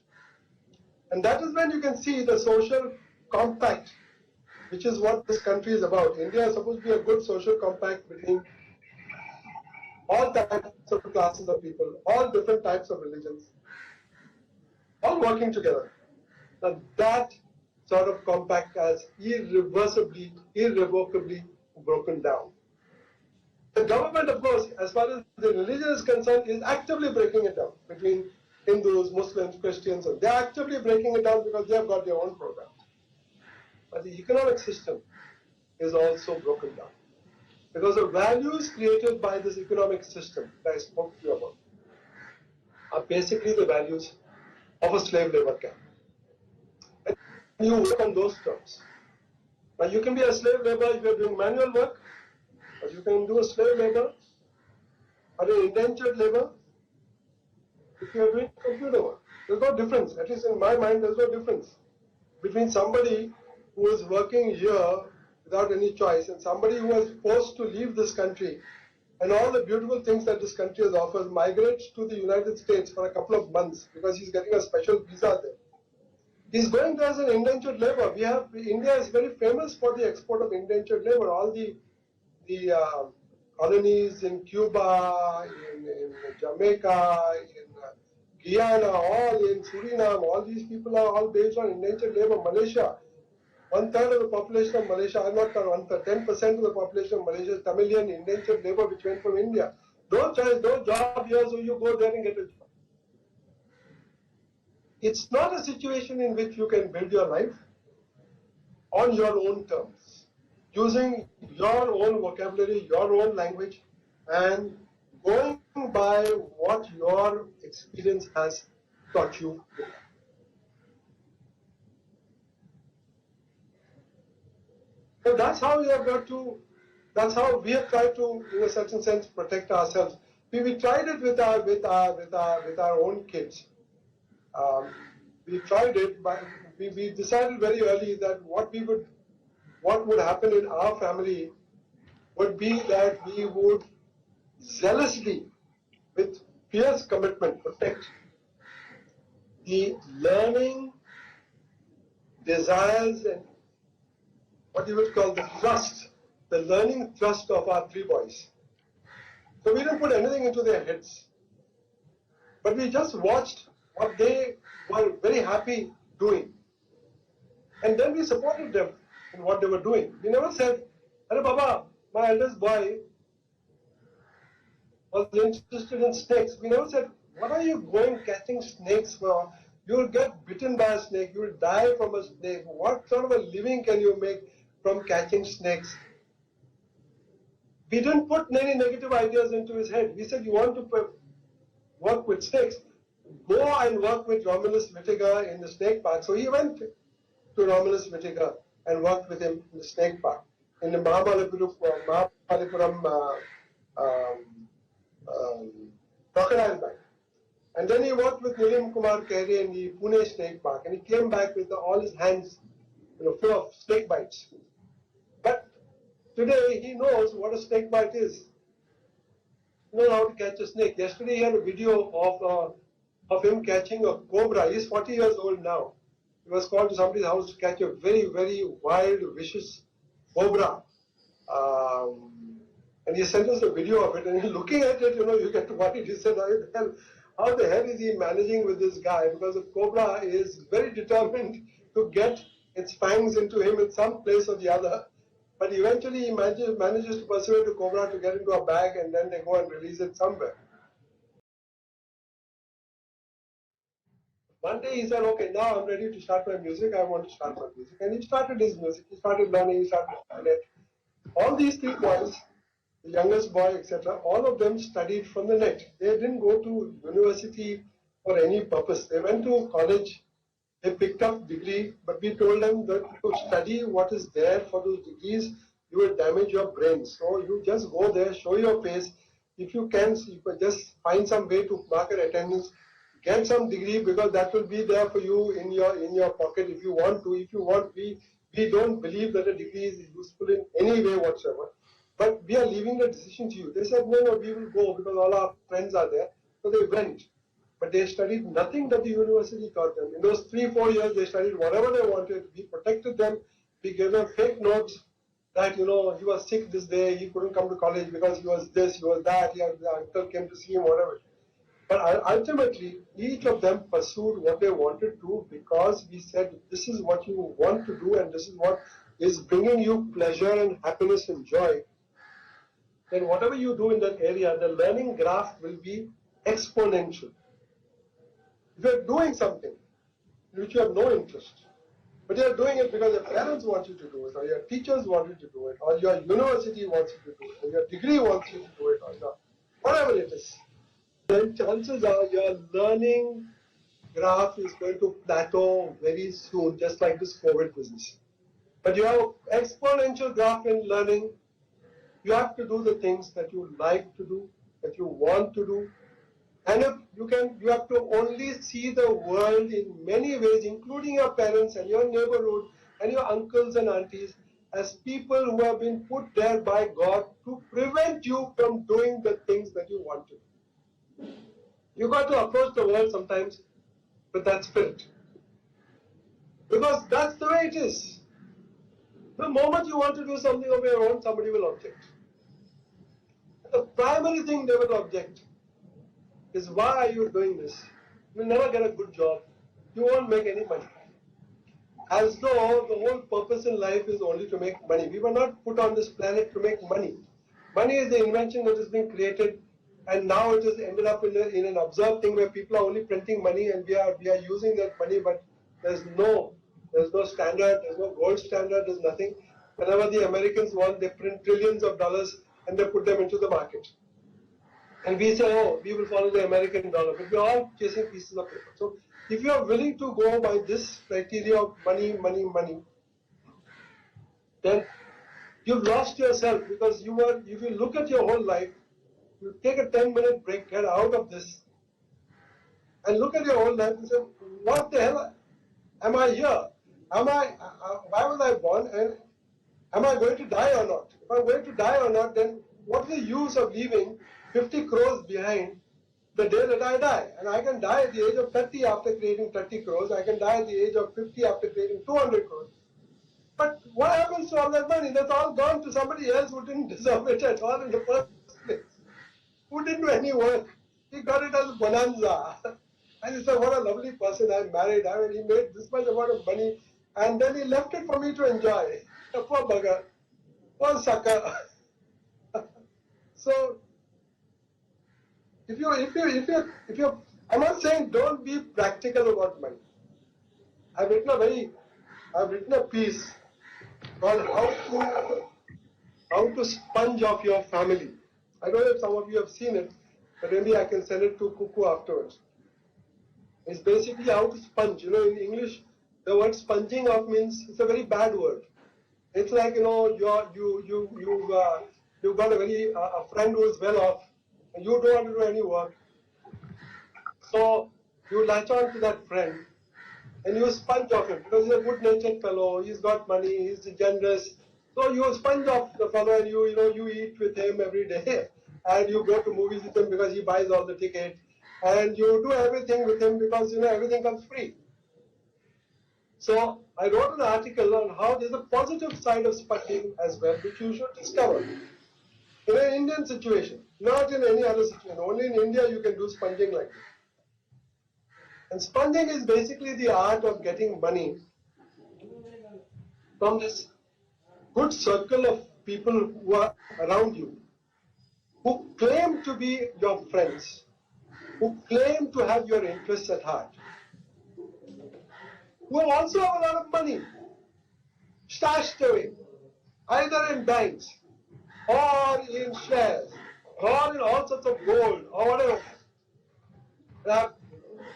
C: And that is when you can see the social compact, which is what this country is about. India is supposed to be a good social compact between all types of classes of people, all different types of religions, all working together. Now that sort of compact has irreversibly, irrevocably broken down. The government, of course, as far as the religion is concerned, is actively breaking it down between Hindus, Muslims, Christians. They are actively breaking it down because they have got their own program. But the economic system is also broken down. Because the values created by this economic system that I spoke to you about are basically the values of a slave labor camp. And you work on those terms. Now you can be a slave labor if you're doing manual work, But you can do a slave labor or an indentured labor if you are doing computer work. There's no difference. At least in my mind, there's no difference between somebody who is working here without any choice and somebody who was forced to leave this country and all the beautiful things that this country has offered, migrate to the United States for a couple of months because he's getting a special visa there. He's going there as an indentured labor. India is very famous for the export of indentured labor. All the colonies in Cuba, in Jamaica, in Guyana, all in Suriname, all these people are all based on indentured labor. Malaysia, 1/3 of the population of Malaysia, I'm not 1/3, 10% of the population of Malaysia is Tamilian indentured labor which went from India. No choice, no job here, so you go there and get a job. It's not a situation in which you can build your life on your own terms, using your own vocabulary, your own language, and going by what your experience has taught you. So that's how we have got to, that's how we have tried to, in a certain sense, protect ourselves. We tried it with our own kids. We tried it, but we decided very early that what would happen in our family would be that we would zealously, with fierce commitment, protect the learning desires and what you would call the thrust, the learning thrust of our three boys. So we didn't put anything into their heads, but we just watched what they were very happy doing. And then we supported them in what they were doing. We never said, "Hey Baba, my eldest boy was interested in snakes." We never said, "What are you going catching snakes for? You will get bitten by a snake, you will die from a snake. What sort of a living can you make from catching snakes?" We didn't put any negative ideas into his head. We said, "You want to work with snakes? Go and work with Romulus Whittaker in the snake park." So he went to Romulus Whittaker and worked with him in the snake park, in the Mahabalipuram crocodile bank. And then he worked with Nilim Kumar Kehre in the Pune snake park, and he came back with all his hands full of snake bites. But today he knows what a snake bite is. He knows how to catch a snake. Yesterday he had a video of him catching a cobra. He's 40 years old now. He was called to somebody's house to catch a very, very wild, vicious cobra. And he sent us a video of it, and looking at it, you get worried. He said, how the hell is he managing with this guy? Because the cobra is very determined to get its fangs into him in some place or the other. But eventually he manages to persuade the cobra to get into a bag, and then they go and release it somewhere. One day he said, "Okay, now I'm ready to start my music. I want to start my music." And he started his music. He started learning. He started learning. All these three boys, the youngest boy, etc., all of them studied from the net. They didn't go to university for any purpose. They went to college. They picked up degree, but we told them that to study what is there for those degrees, you will damage your brain. So you just go there, show your face. If you can just find some way to mark your attendance. Get some degree, because that will be there for you in your pocket if you want to. If you want, we don't believe that a degree is useful in any way whatsoever. But we are leaving the decision to you. They said, no, we will go because all our friends are there. So they went. But they studied nothing that the university taught them. In those 3-4 years, they studied whatever they wanted. We protected them. We gave them fake notes that, he was sick this day. He couldn't come to college because he was this, he was that. The uncle came to see him, whatever. But ultimately, each of them pursued what they wanted to, because we said, this is what you want to do and this is what is bringing you pleasure and happiness and joy. Then whatever you do in that area, the learning graph will be exponential. If you're doing something in which you have no interest, but you're doing it because your parents want you to do it, or your teachers want you to do it, or your university wants you to do it, or your degree wants you to do it, or whatever it is, then chances are your learning graph is going to plateau very soon, just like this COVID business. But you have exponential graph in learning, You have to do the things that you like to do, that you want to do. And if you have to only see the world in many ways, including your parents and your neighborhood and your uncles and aunties, as people who have been put there by God to prevent you from doing the things that you want to do. You got to approach the world sometimes with that spirit. Because that's the way it is. The moment you want to do something of your own, somebody will object. The primary thing they will object is, why are you doing this? You'll never get a good job. You won't make any money. As though the whole purpose in life is only to make money. We were not put on this planet to make money. Money is the invention that has been created, and now it has ended up in an absurd thing where people are only printing money, and we are using that money, but there's no standard, there's no gold standard, there's nothing. Whenever the Americans want, they print trillions of dollars and they put them into the market. And we say, oh, we will follow the American dollar, but we're all chasing pieces of paper. So if you are willing to go by this criteria of money, money, money, then you've lost yourself, because if you look at your whole life, you take a 10-minute break, get out of this, and look at your whole life and say, what the hell am I here? Why was I born, and am I going to die or not? If I'm going to die or not, then what is the use of leaving 50 crores behind the day that I die? And I can die at the age of 30 after creating 30 crores. I can die at the age of 50 after creating 200 crores. But what happens to all that money? That's all gone to somebody else who didn't deserve it at all in the first place. Who didn't do any work. He got it as bonanza. And he said, what a lovely person I married. I mean, he made this much amount of money, and then he left it for me to enjoy. A poor bugger. Poor sucker. So, if you, I'm not saying don't be practical about money. I've written a piece called how to sponge off your family. I don't know if some of you have seen it, but maybe I can send it to Cuckoo afterwards. It's basically how to sponge. You know, in English, the word sponging off means, it's a very bad word. It's like, you know, you've got a friend who is well off, and you don't want to do any work. So you latch on to that friend and you sponge off him, because he's a good-natured fellow, he's got money, he's generous. So you sponge off the fellow, and you eat with him every day, and you go to movies with him because he buys all the tickets, and you do everything with him because everything comes free. So I wrote an article on how there's a positive side of sponging as well, which you should discover. In an Indian situation, not in any other situation, only in India you can do sponging like this. And sponging is basically the art of getting money from this good circle of people who are around you, who claim to be your friends, who claim to have your interests at heart, who also have a lot of money stashed away, either in banks or in shares or in all sorts of gold or whatever. And I've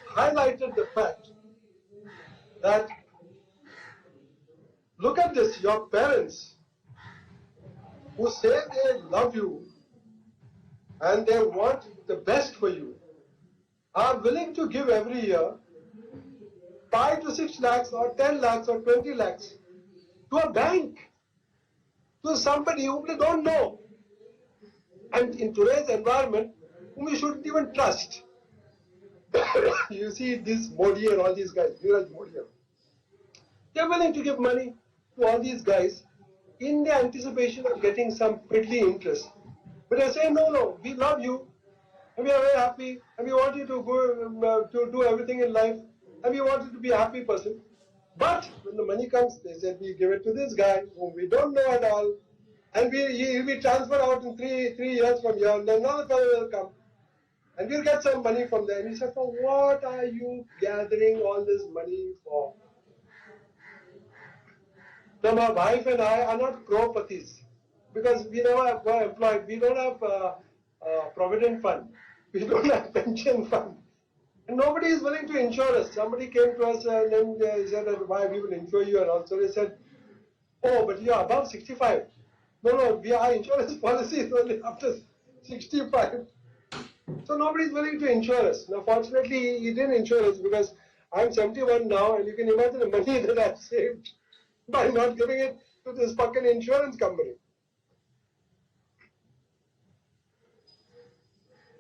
C: highlighted the fact that, look at this, your parents who say they love you and they want the best for you are willing to give every year 5 to 6 lakhs or 10 lakhs or 20 lakhs to a bank, to somebody whom they don't know, and in today's environment whom we shouldn't even trust. You see this Modi and all these guys, they're willing to give money to all these guys in the anticipation of getting some piddly interest. But they say, no, we love you, and we are very happy, and we want you to go to do everything in life, and we want you to be a happy person. But when the money comes, they said, we give it to this guy whom we don't know at all, and he'll be transferred out in three years from here, and then another fellow will come, and we'll get some money from there. And he said, for what are you gathering all this money for? Now, my wife and I are not cropatis, because we never were employed. We don't have provident fund. We don't have pension fund. And nobody is willing to insure us. Somebody came to us and then they said, why we will insure you, and also they said, oh, but you are above 65. No, our insurance policy is only after 65. So nobody is willing to insure us. Now, fortunately, he didn't insure us because I'm 71 now, and you can imagine the money that I've saved by not giving it to this fucking insurance company.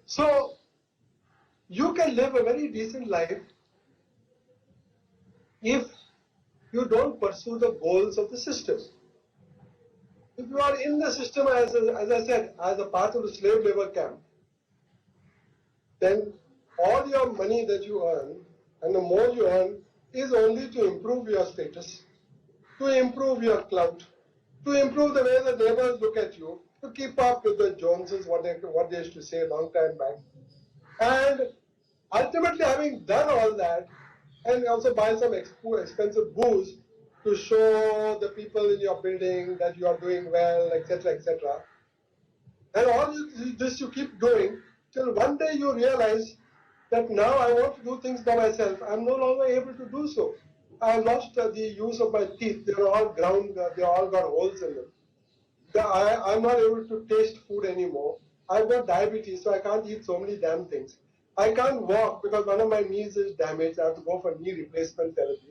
C: So you can live a very decent life if you don't pursue the goals of the system. If you are in the system, as I said, as a part of the slave labor camp, then all your money that you earn, and the more you earn, is only to improve your status, to improve your clout, to improve the way the neighbors look at you, to keep up with the Joneses, what they used to say a long time back. And ultimately, having done all that, and also buy some expensive booze to show the people in your building that you are doing well, etc., etc. And all this you keep doing till one day you realize that now I want to do things by myself. I'm no longer able to do so. I lost the use of my teeth. They're all ground. They all got holes in them. I'm not able to taste food anymore. I've got diabetes, so I can't eat so many damn things. I can't walk because one of my knees is damaged. I have to go for knee replacement therapy.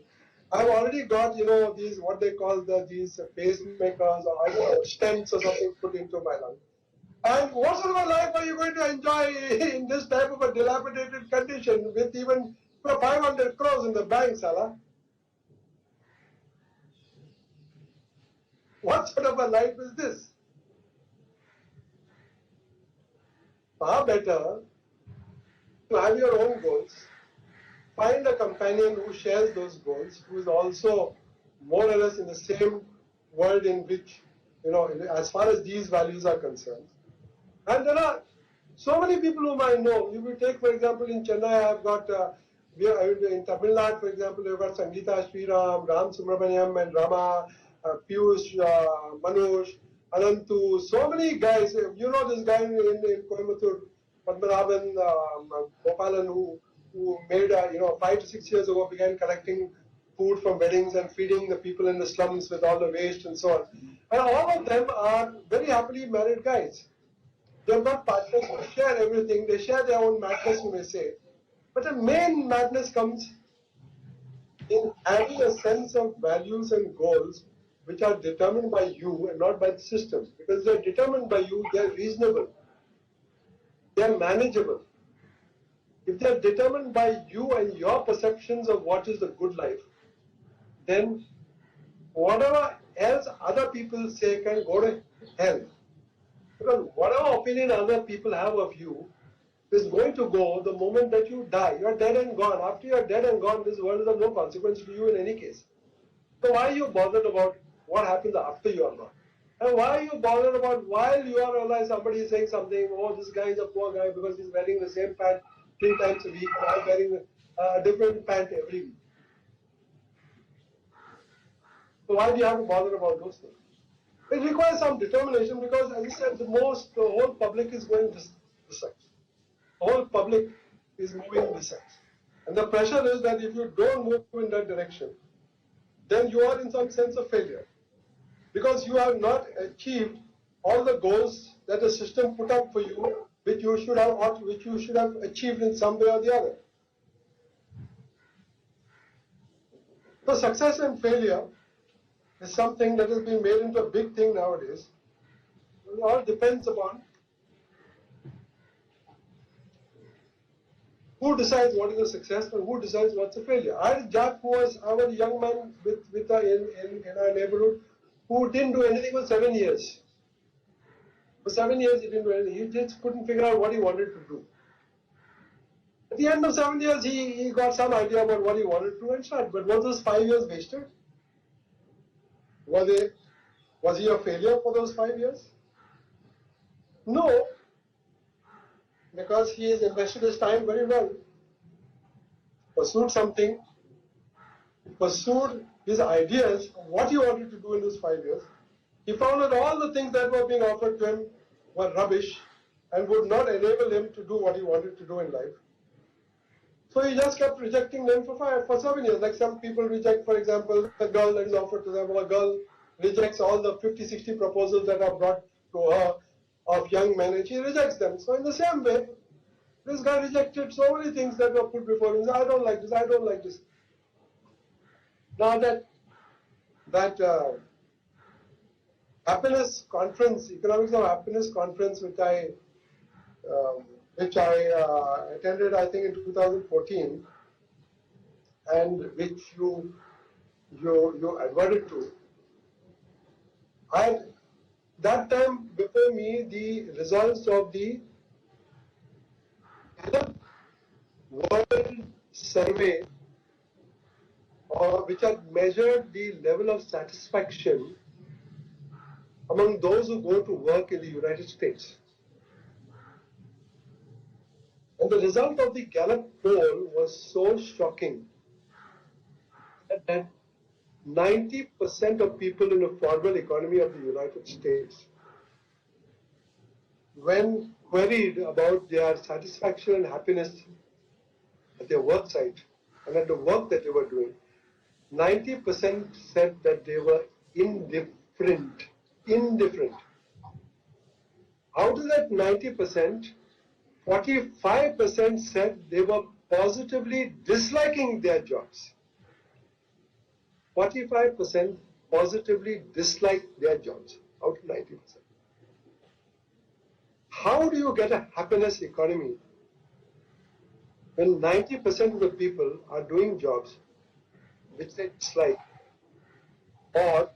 C: I've already got, these, what they call these pacemakers or stents or something put into my lung. And what sort of a life are you going to enjoy in this type of a dilapidated condition with even 500 crores in the bank, Salah? What sort of a life is this? Far better to have your own goals, find a companion who shares those goals, who is also more or less in the same world in which, as far as these values are concerned. And there are so many people whom I know. If you take, for example, in Chennai, I've got, in Tamil Nadu, for example, you've got Sangeeta Sriram, Ram Subramaniam and Rama, Piyush, Manoj, Anantu, so many guys. You know this guy in Coimbatore, Padmanabhan Gopalan, who made, 5 to 6 years ago, began collecting food from weddings and feeding the people in the slums with all the waste and so on. And all of them are very happily married guys. They've got partners who share everything. They share their own madness, you may say. But the main madness comes in having a sense of values and goals which are determined by you and not by the system. Because they're determined by you, they're reasonable. They're manageable. If they're determined by you and your perceptions of what is the good life, then whatever else other people say can go to hell. Because whatever opinion other people have of you is going to go the moment that you die. You're dead and gone. After you're dead and gone, this world is of no consequence to you in any case. So why are you bothered about what happens after you are gone? And why are you bothered about while you are alive, somebody is saying something, oh, this guy is a poor guy because he's wearing the same pant 3 times a week, and I'm wearing a different pant every week. So why do you have to bother about those things? It requires some determination because, as I said, the whole public is going this side. The whole public is moving this side. And the pressure is that if you don't move in that direction, then you are in some sense of failure. Because you have not achieved all the goals that the system put up for you, which you should have achieved in some way or the other. So success and failure is something that has been made into a big thing nowadays. It all depends upon who decides what is a success and who decides what's a failure. I had Jack, who was our young man in our neighborhood, who didn't do anything for 7 years. For 7 years he didn't do anything. He just couldn't figure out what he wanted to do. At the end of 7 years, he got some idea about what he wanted to do and start. But was those 5 years wasted? Was he a failure for those 5 years? No, because he has invested his time very well. Pursued something, pursued his ideas of what he wanted to do in those 5 years. He found that all the things that were being offered to him were rubbish and would not enable him to do what he wanted to do in life. So he just kept rejecting them for 7 years. Like some people reject, for example, a girl that is offered to them, or a girl rejects all the 50, 60 proposals that are brought to her of young men, and she rejects them. So in the same way, this guy rejected so many things that were put before him. I don't like this, I don't like this. Now that happiness conference, economics of happiness conference, which I attended, I think in 2014, and which you adverted to. I that time before me the results of the World Survey, which had measured the level of satisfaction among those who go to work in the United States. And the result of the Gallup poll was so shocking that 90% of people in the formal economy of the United States, when queried about their satisfaction and happiness at their work site and at the work that they were doing, 90% said that they were indifferent. Indifferent. Out of that 90%, 45% said they were positively disliking their jobs. 45% positively dislike their jobs out of 90%. How do you get a happiness economy when 90% of the people are doing jobs which they dislike or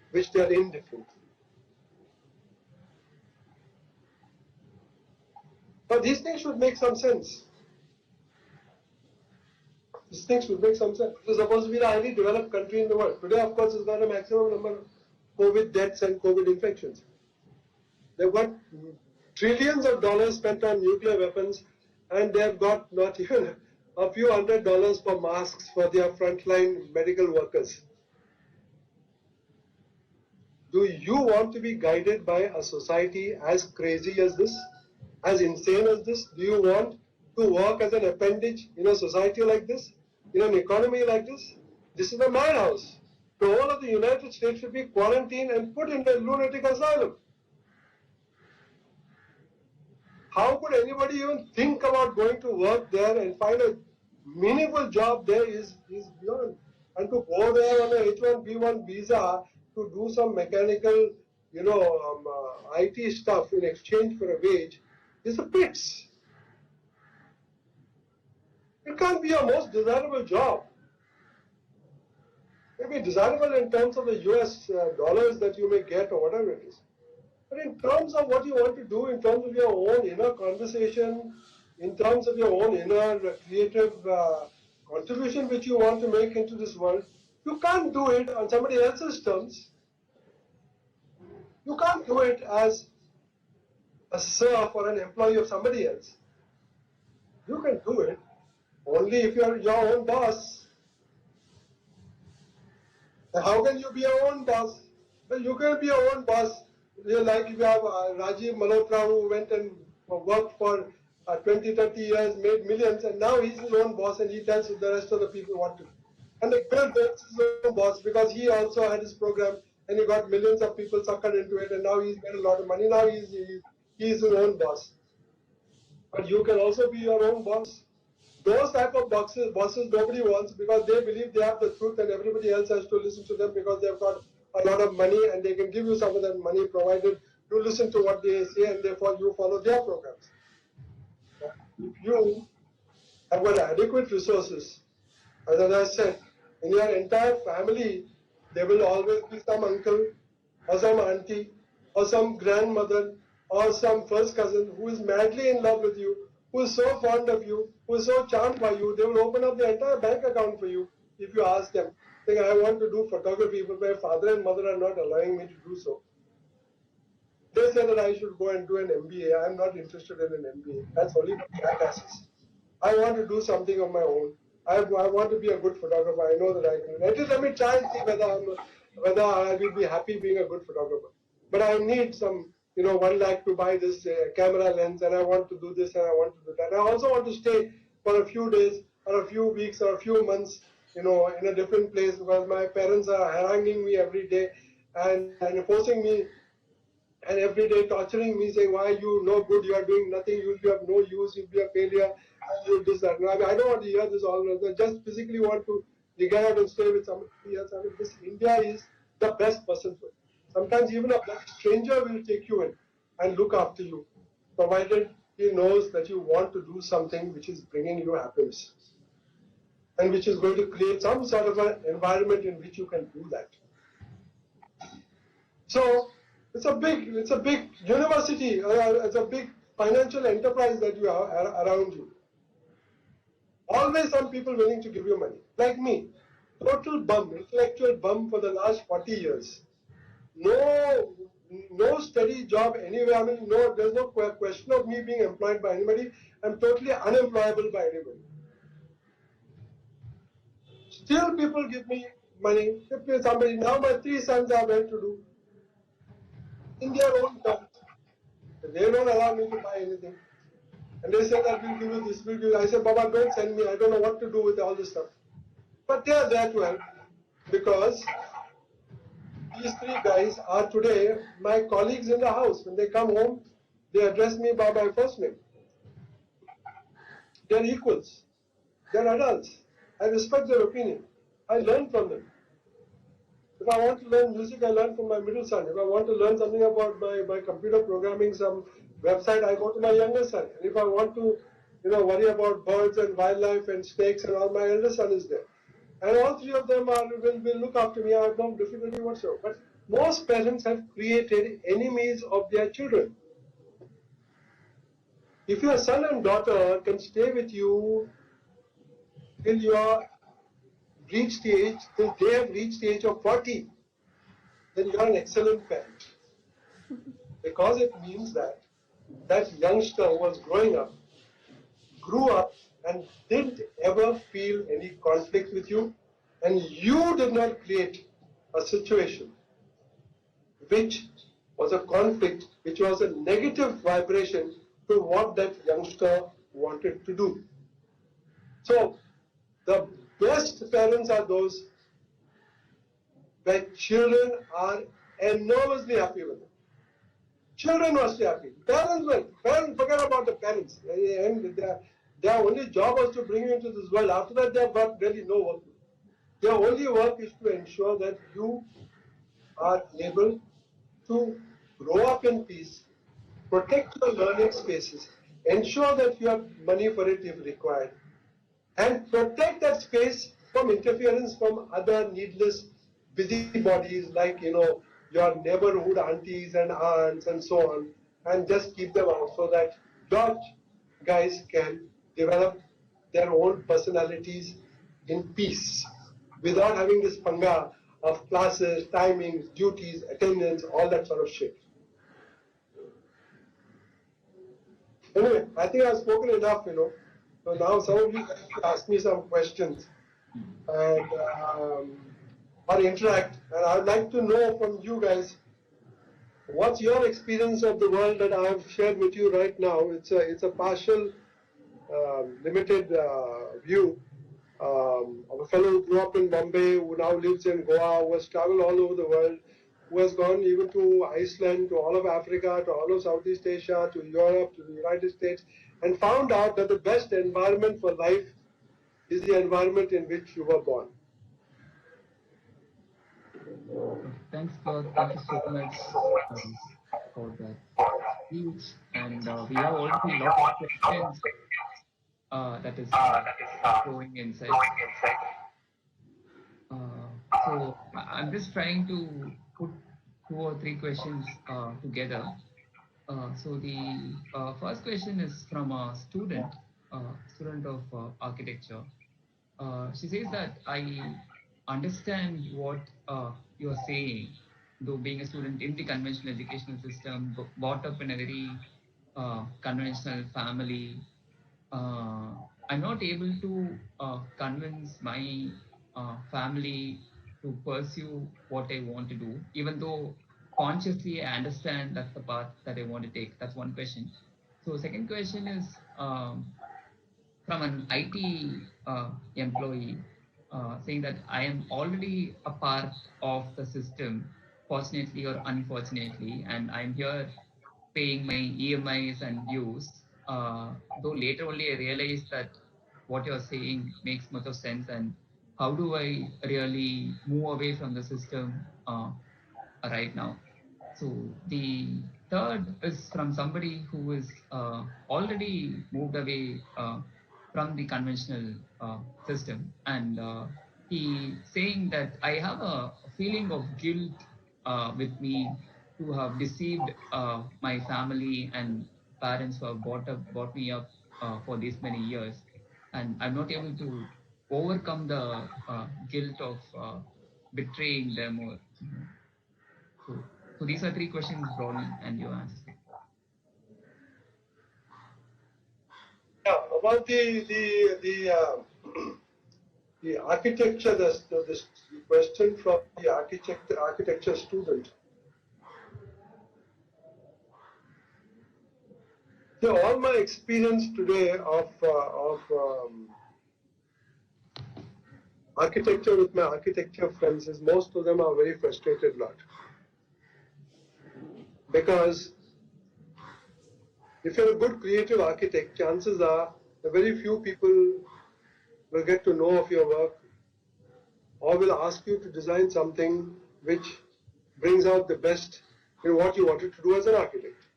C: which they are indifferent? Now these things should make some sense. These things should make some sense. It is supposed to be the highly developed country in the world. Today, of course, it's got a maximum number of COVID deaths and COVID infections. They've got trillions of dollars spent on nuclear weapons, and they've got not even a few $100s for masks for their frontline medical workers. Do you want to be guided by a society as crazy as this, as insane as this? Do you want to work as an appendage in a society like this, in an economy like this? This is a madhouse. The whole of the United States should be quarantined and put in a lunatic asylum. How could anybody even think about going to work there and find a meaningful job there is beyond. And to go there on a H1B1 visa to do some mechanical, IT stuff in exchange for a wage is a pits. It can't be your most desirable job. Maybe desirable in terms of the US dollars that you may get or whatever it is. But in terms of what you want to do, in terms of your own inner conversation, in terms of your own inner creative contribution which you want to make into this world, you can't do it on somebody else's terms. You can't do it as a serf or an employee of somebody else. You can do it only if you are your own boss. How can you be your own boss? Well, you can be your own boss. Like if you have Rajiv Malhotra, who went and worked for 20, 30 years, made millions, and now he's his own boss and he tells the rest of the people what to do. And like Bill Gates is his own boss because he also had his program and he got millions of people suckered into it, and now he's made a lot of money. Now he's his own boss. But you can also be your own boss. Those type of bosses nobody wants because they believe they have the truth and everybody else has to listen to them because they've got a lot of money and they can give you some of that money provided you listen to what they say and therefore you follow their programs. If you have got adequate resources, as I said, in your entire family, there will always be some uncle or some auntie or some grandmother or some first cousin who is madly in love with you, who is so fond of you, who is so charmed by you. They will open up the entire bank account for you if you ask them, saying, I want to do photography, but my father and mother are not allowing me to do so. They say that I should go and do an MBA. I'm not interested in an MBA. That's only for jackasses. I want to do something of my own. I want to be a good photographer. I know that I can. At least let me try and see whether I will be happy being a good photographer. But I need some, 1 lakh to buy this camera lens, and I want to do this and I want to do that. I also want to stay for a few days or a few weeks or a few months in a different place because my parents are haranguing me every day and forcing me and every day torturing me, saying, why you no good, you are doing nothing, you will be of no use, you'll be a failure, you'll do that. No, I don't want to hear this all. I just physically want to get out and stay with somebody else. I mean, this India is the best person for it. Sometimes even a black stranger will take you in and look after you, provided he knows that you want to do something which is bringing you happiness and which is going to create some sort of an environment in which you can do that. So it's a big university, it's a big financial enterprise that you have around you. Always some people willing to give you money, like me. Total bum, intellectual bum for the last 40 years. No steady job anywhere. I mean, no, there's no question of me being employed by anybody. I'm totally unemployable by anybody. Still, people give me money. If somebody, now my 3 sons are well to do in their own terms. They don't allow me to buy anything. And they say that we'll give you this, we'll give you. I say, Baba, don't send me. I don't know what to do with all this stuff. But they are there to help because these 3 guys are today my colleagues in the house. When they come home, they address me by my first name. They're equals. They're adults. I respect their opinion. I learn from them. If I want to learn music, I learn from my middle son. If I want to learn something about my computer programming, some website, I go to my younger son. And if I want to, worry about birds and wildlife and snakes and all, my elder son is there. And all 3 of them will look after me. I have no difficulty whatsoever. But most parents have created enemies of their children. If your son and daughter can stay with you till you are reached the age, till they have reached the age of 40, then you are an excellent parent. Because it means that that youngster who was growing up, grew up and didn't ever feel any conflict with you, and you did not create a situation which was a conflict, which was a negative vibration to what that youngster wanted to do. So the best parents are those where children are enormously happy with them. Children must be happy. Parents forget about the parents. And their only job was to bring you into this world. After that, they have got really no work. Their only work is to ensure that you are able to grow up in peace, protect your learning spaces, ensure that you have money for it if required, and protect that space from interference from other needless busybodies like, your neighborhood aunties and aunts and so on, and just keep them out so that your guys can develop their own personalities in peace without having this panga of classes, timings, duties, attendance, all that sort of shit. Anyway, I think I've spoken enough, So now some of you guys should ask me some questions and or interact. And I'd like to know from you guys, what's your experience of the world that I've shared with you right now? It's a partial, limited view of a fellow who grew up in Bombay, who now lives in Goa, who has traveled all over the world, who has gone even to Iceland, to all of Africa, to all of Southeast Asia, to Europe, to the United States, and found out that the best environment for life is the environment in which you were born.
B: Thanks, Claude. Thank you so much for that speech. And we have already a lot of questions that is flowing inside. So I'm just trying to put 2 or 3 questions together. So the first question is from a student of architecture. She says that I understand what you're saying, though being a student in the conventional educational system, brought up in a very conventional family, I'm not able to convince my family to pursue what I want to do, even though consciously I understand that's the path that I want to take. That's one question. So second question is from an IT employee. saying that I am already a part of the system, fortunately or unfortunately, and I'm here paying my EMIs and dues. Though later only I realized that what you're saying makes much of sense, and how do I really move away from the system right now? So the third is from somebody who is already moved away from the conventional system, and he saying that I have a feeling of guilt with me to have deceived my family and parents who have brought me up for these many years, and I'm not able to overcome the guilt of betraying them or so. So these are three questions broadly, and you answer.
C: Yeah, about the architecture, the question from the architecture student. So all my experience today of architecture with my architecture friends is most of them are very frustrated lot. Because if you're a good creative architect, chances are that very few people will get to know of your work or will ask you to design something which brings out the best in what you wanted to do as an architect.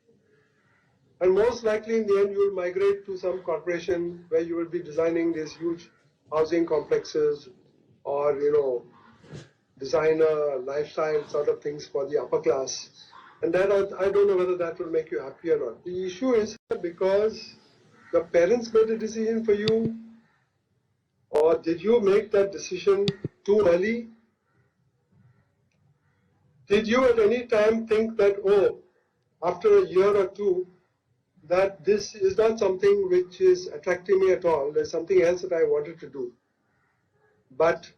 C: And most likely in the end you will migrate to some corporation where you will be designing these huge housing complexes or, designer lifestyle sort of things for the upper class. And that I don't know whether that will make you happy or not. The issue is because the parents made a decision for you, or did you make that decision too early? Did you at any time think that, oh, after a year or two, that this is not something which is attracting me at all, there's something else that I wanted to do, but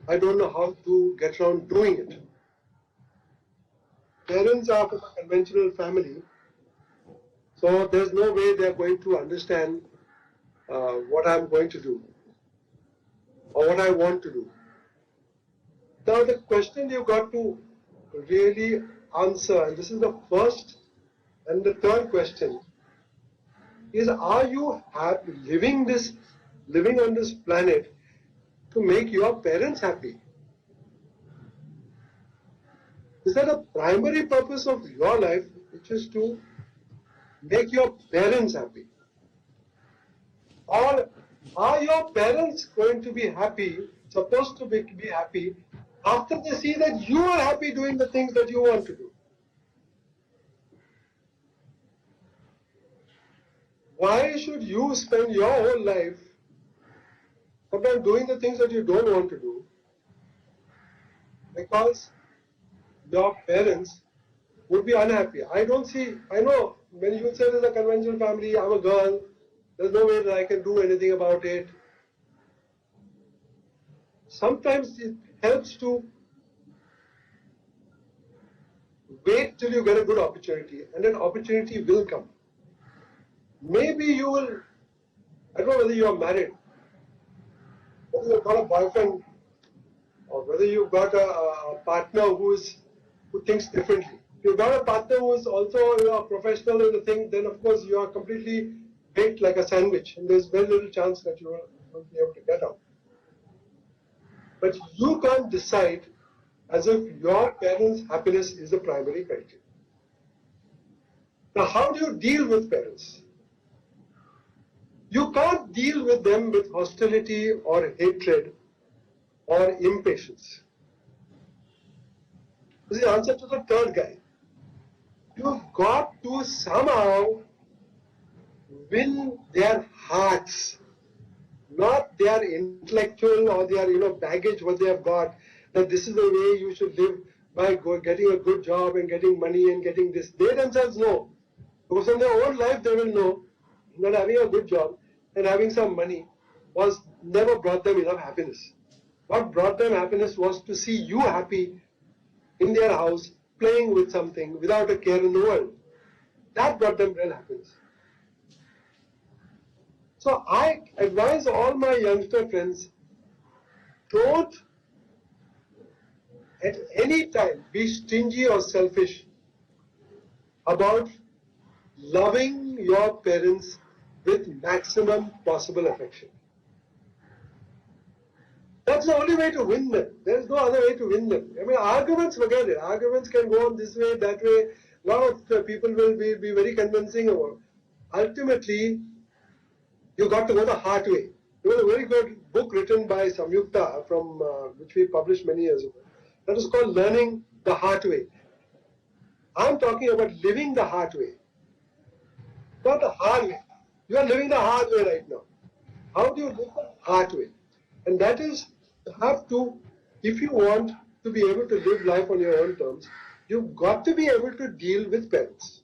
C: I don't know how to get around doing it? Parents are from a conventional family, so there's no way they're going to understand what I'm going to do or what I want to do. Now the question you've got to really answer, and this is the first and the third question, is are you happy living on this planet to make your parents happy? Is that a primary purpose of your life, which is to make your parents happy? Or are your parents going to be happy, supposed to be happy, after they see that you are happy doing the things that you want to do? Why should you spend your whole life sometimes doing the things that you don't want to do? Because your parents would be unhappy. I know when you say there's a conventional family, I'm a girl, there's no way that I can do anything about it. Sometimes it helps to wait till you get a good opportunity, and that opportunity will come. Maybe you will, I don't know whether you are married, whether you've got a boyfriend, or whether you've got a partner who thinks differently. If you've got a partner who is also a professional in the thing, then of course you are completely baked like a sandwich, and there's very little chance that you will be able to get out. But you can't decide as if your parents' happiness is the primary criteria. Now, how do you deal with parents? You can't deal with them with hostility or hatred or impatience. This is the answer to the third guy. You've got to somehow win their hearts, not their intellectual or their baggage what they have got, that this is the way you should live by getting a good job and getting money and getting this. They themselves know, because in their own life they will know that having a good job and having some money was never brought them enough happiness. What brought them happiness was to see you happy in their house, playing with something without a care in the world. That brought them real happiness. So I advise all my youngster friends Don't at any time be stingy or selfish about loving your parents with maximum possible affection. That's the only way to win them. There is no other way to win them. I mean, arguments, forget it. Arguments can go on this way, that way. A lot of people will be very convincing about. Ultimately, you got to go the hard way. There was a very good book written by Samyukta from which we published many years ago. That was called Learning the Hard Way. I'm talking about living the hard way. Not the hard way. You are living the hard way right now. How do you live the hard way? And that is, you have to, if you want to be able to live life on your own terms, you've got to be able to deal with parents.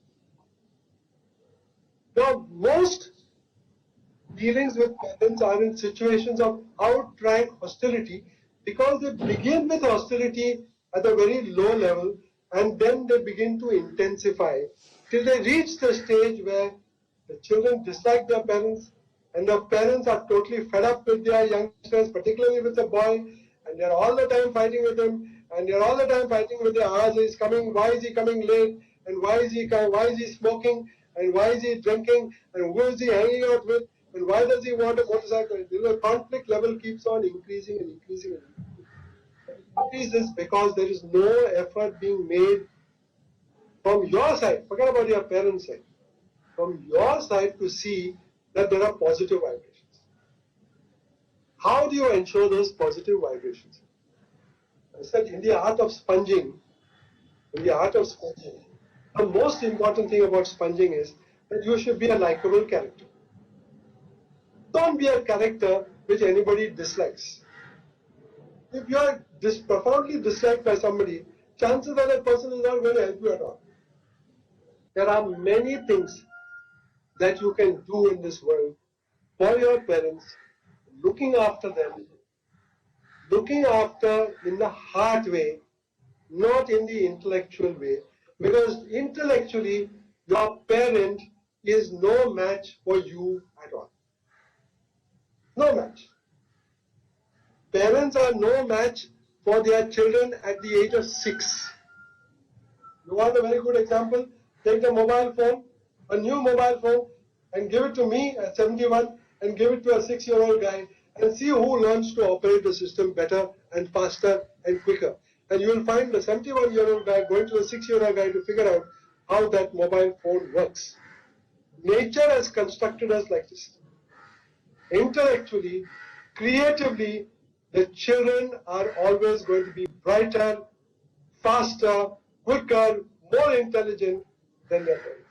C: Now, most dealings with parents are in situations of outright hostility because they begin with hostility at a very low level and then they begin to intensify till they reach the stage where the children dislike their parents and the parents are totally fed up with their youngsters, particularly with the boy, and they're all the time fighting with him, and they're all the time fighting with their hours he's coming, why is he coming late, and why is he smoking, and why is he drinking, and who is he hanging out with, and why does he want a motorcycle? The conflict level keeps on increasing and increasing and increasing. It increases because there is no effort being made from your side, forget about your parents' side, from your side to see that there are positive vibrations. How do you ensure those positive vibrations? I said in the art of sponging, the most important thing about sponging is that you should be a likable character. Don't be a character which anybody dislikes. If you are profoundly disliked by somebody, chances are that person is not going to help you at all. There are many things that you can do in this world for your parents, looking after them, looking after in the heart way, not in the intellectual way, because intellectually your parent is no match for you at all. No match. Parents are no match for their children at the age of 6. You want a very good example? Take the mobile phone, a new mobile phone, and give it to me at 71 and give it to a 6-year-old guy and see who learns to operate the system better and faster and quicker. And you will find the 71-year-old guy going to a 6-year-old guy to figure out how that mobile phone works. Nature has constructed us like this. Intellectually, creatively, the children are always going to be brighter, faster, quicker, more intelligent than their parents.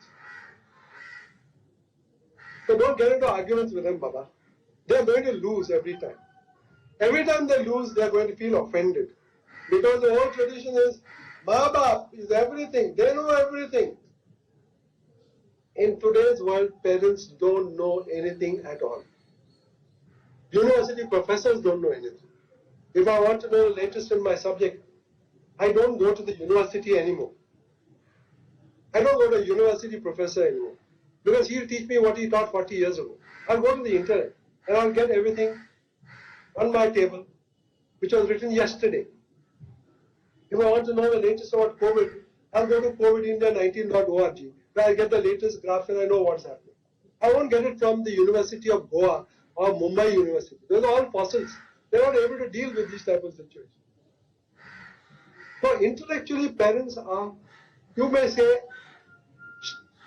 C: So don't get into arguments with them, Baba. They're going to lose every time. Every time they lose, they're going to feel offended. Because the whole tradition is, Baba is everything. They know everything. In today's world, parents don't know anything at all. University professors don't know anything. If I want to know the latest in my subject, I don't go to the university anymore. I don't go to a university professor anymore. Because he'll teach me what he taught 40 years ago. I'll go to the internet and I'll get everything on my table, which was written yesterday. If I want to know the latest about COVID, I'll go to covidindia19.org, where I get the latest graph and I know what's happening. I won't get it from the University of Goa or Mumbai University. Those are all fossils. They're not able to deal with these type of situations. So intellectually, parents are, you may say,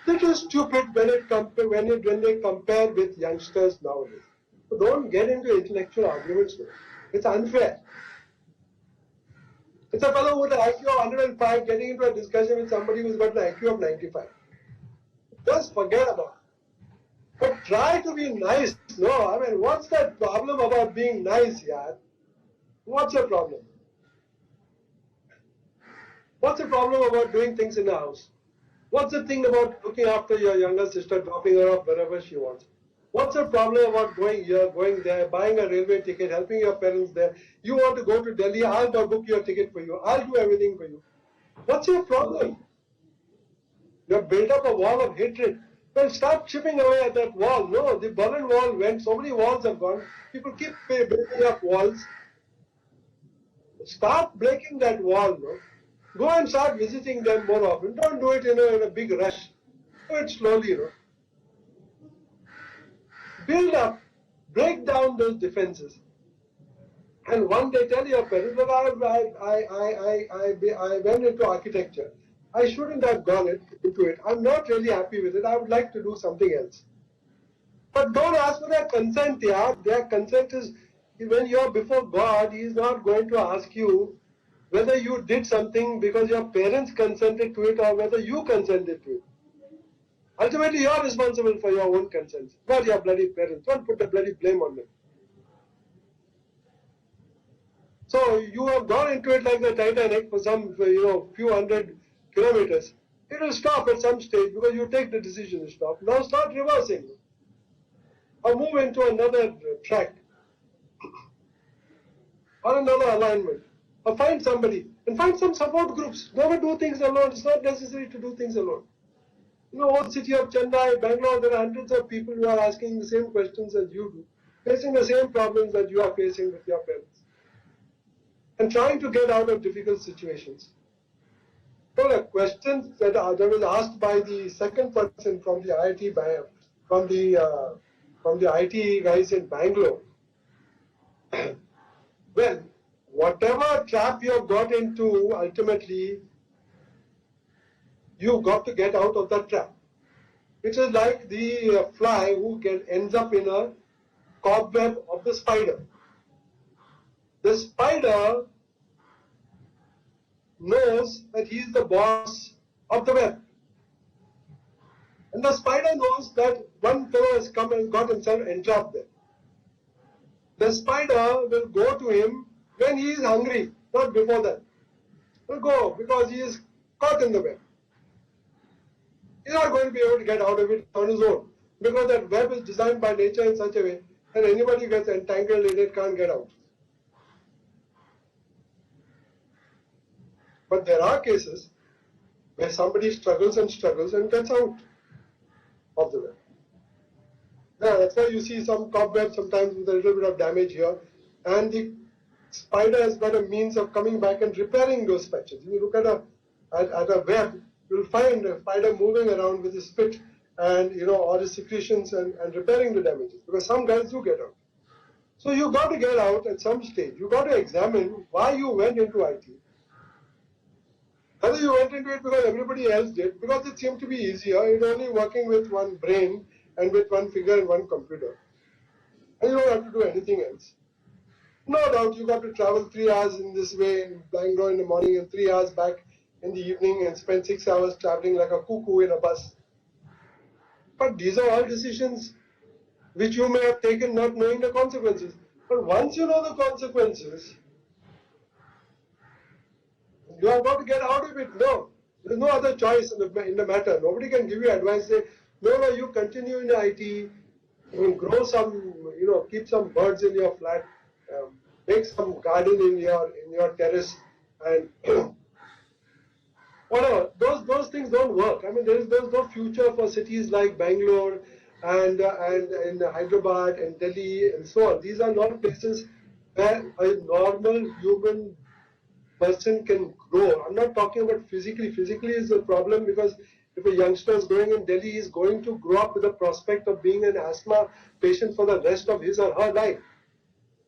C: little stupid when they compare with youngsters nowadays. So don't get into intellectual arguments with it. It's unfair. It's a fellow with an IQ of 105 getting into a discussion with somebody who's got an IQ of 95. Just forget about it. But try to be nice. No, I mean, what's that problem about being nice, yaar? What's the problem? What's the problem about doing things in the house? What's the thing about looking after your younger sister, dropping her off wherever she wants? What's the problem about going here, going there, buying a railway ticket, helping your parents there? You want to go to Delhi, I'll book your ticket for you. I'll do everything for you. What's your problem? You have built up a wall of hatred. Well, start chipping away at that wall. No, the Berlin Wall went, so many walls have gone. People keep building up walls. Start breaking that wall. No? Go and start visiting them more often. Don't do it in a big rush. Do it slowly. Build up, break down those defenses. And one day tell your parents, look, I went into architecture. I shouldn't have gone into it. I'm not really happy with it. I would like to do something else. But don't ask for their consent, yeah. Their consent is, when you're before God, He is not going to ask you whether you did something because your parents consented to it or whether you consented to it. Ultimately, you're responsible for your own consent, not your bloody parents. Don't put the bloody blame on them. So you have gone into it like the Titanic for some, few hundred kilometers. It will stop at some stage because you take the decision to stop. Now start reversing or move into another track or another alignment or find somebody and find some support groups. Never do things alone. It's not necessary to do things alone. Whole city of Chennai, Bangalore, there are hundreds of people who are asking the same questions as you do, facing the same problems that you are facing with your parents, and trying to get out of difficult situations. So the questions that was asked by the second person from the IIT, from the IT guys in Bangalore. Well, whatever trap you have got into, ultimately, you've got to get out of that trap. It is like the fly who ends up in a cobweb of the spider. The spider knows that he is the boss of the web. And the spider knows that one fellow has come and got himself entrapped there. The spider will go to him when he is hungry, not before that. Will go because he is caught in the web. He's not going to be able to get out of it on his own because that web is designed by nature in such a way that anybody gets entangled in it can't get out. But there are cases where somebody struggles and gets out of the web. Yeah, that's why you see some cobweb sometimes with a little bit of damage here, and the spider has got a means of coming back and repairing those patches. If you look at a web, you'll find a spider moving around with his spit and all his secretions and repairing the damages, because some guys do get out. So you got to get out at some stage. You got to examine why you went into IT. Whether you went into it because everybody else did, because it seemed to be easier. You're only working with one brain and with one figure and one computer. And you don't have to do anything else. No doubt you got to travel 3 hours in this way in Bangalore in the morning and 3 hours back in the evening and spend 6 hours traveling like a cuckoo in a bus. But these are all decisions which you may have taken not knowing the consequences. But once you know the consequences, you have got to get out of it. No, there's no other choice in the matter. Nobody can give you advice, say, no, you continue in IT, grow some, keep some birds in your flat, make some garden in your terrace, and whatever. Those things don't work. I mean, there's no future for cities like Bangalore and Hyderabad and Delhi and so on. These are not places where a normal human person can grow. I'm not talking about physically. Physically is a problem because if a youngster is growing in Delhi, he is going to grow up with the prospect of being an asthma patient for the rest of his or her life.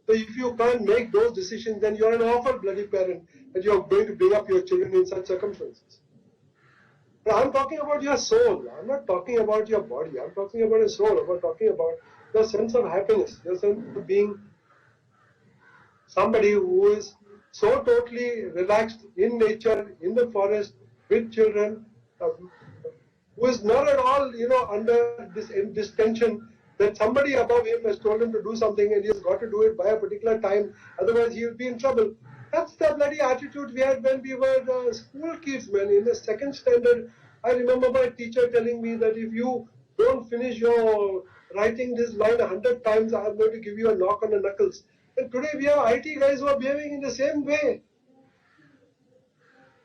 C: So if you can't make those decisions, then you're an awful bloody parent that you're going to bring up your children in such circumstances. But I'm talking about your soul. I'm not talking about your body. I'm talking about your soul. I'm talking about your sense of happiness, your sense of being somebody who is so totally relaxed in nature, in the forest, with children, who is not at all, under this tension that somebody above him has told him to do something and he has got to do it by a particular time, otherwise he will be in trouble. That's the bloody attitude we had when we were school kids, man. In the second standard, I remember my teacher telling me that if you don't finish your writing this line 100 times, I'm going to give you a knock on the knuckles. And today we have IT guys who are behaving in the same way.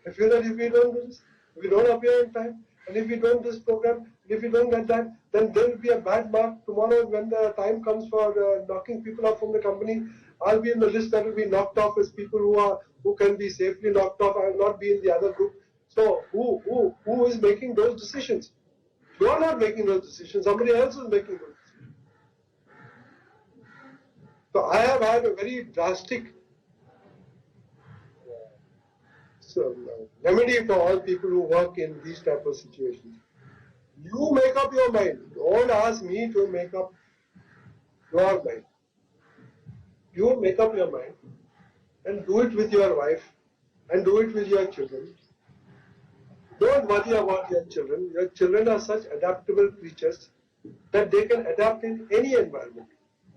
C: I feel that if we don't do this, if we don't appear in time, and if we don't do this program, if we don't get that, then there will be a bad mark tomorrow when the time comes for knocking people up from the company. I'll be in the list that will be knocked off as people who can be safely knocked off. I will not be in the other group. So who is making those decisions? You are not making those decisions. Somebody else is making those decisions. So I have had a very drastic remedy for all people who work in these type of situations. You make up your mind. Don't ask me to make up your mind. You make up your mind and do it with your wife and do it with your children. Don't worry about your children. Your children are such adaptable creatures that they can adapt in any environment.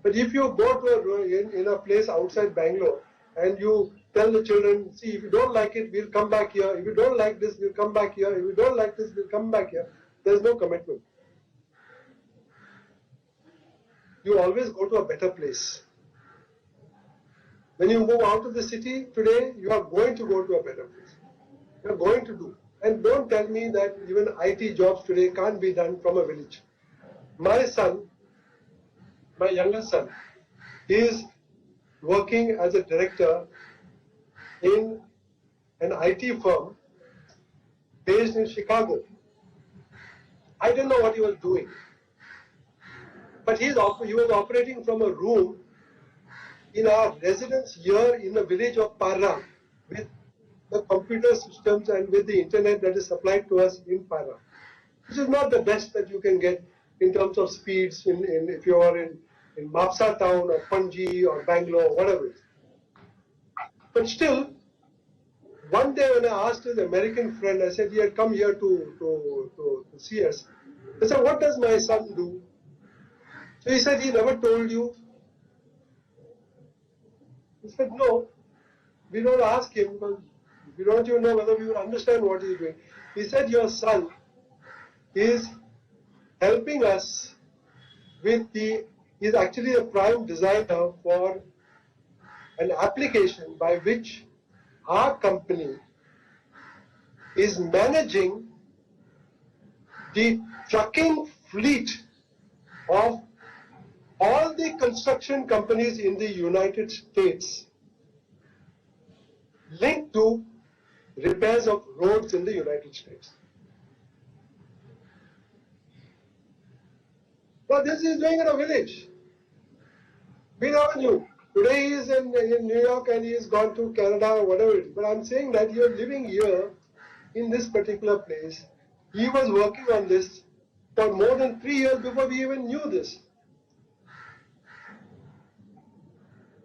C: But if you go to in a place outside Bangalore and you tell the children, see, if you don't like it, we'll come back here. If you don't like this, we'll come back here. If you don't like this, we'll come back here. There's no commitment. You always go to a better place. When you move out of the city today, you are going to go to a better place. You are going to do. And don't tell me that even IT jobs today can't be done from a village. My son, my youngest son, is working as a director in an IT firm based in Chicago. I don't know what he was doing, but he was operating from a room in our residence here in the village of Parra with the computer systems and with the internet that is supplied to us in Parra. This is not the best that you can get in terms of speeds if you are in Mapsa town or Panji or Bangalore, whatever it is. But still, one day when I asked his American friend, I said he had come here to see us. I said, what does my son do? So he said, he never told you. He said, no, we don't ask him because we don't even know whether we will understand what he's doing. He said, your son is helping us with he's actually a prime designer for an application by which our company is managing the trucking fleet of all the construction companies in the United States linked to repairs of roads in the United States. Well, this is doing in a village. We never knew. Today he is in New York and he has gone to Canada or whatever it is. But I'm saying that you're living here in this particular place. He was working on this for more than 3 years before we even knew this.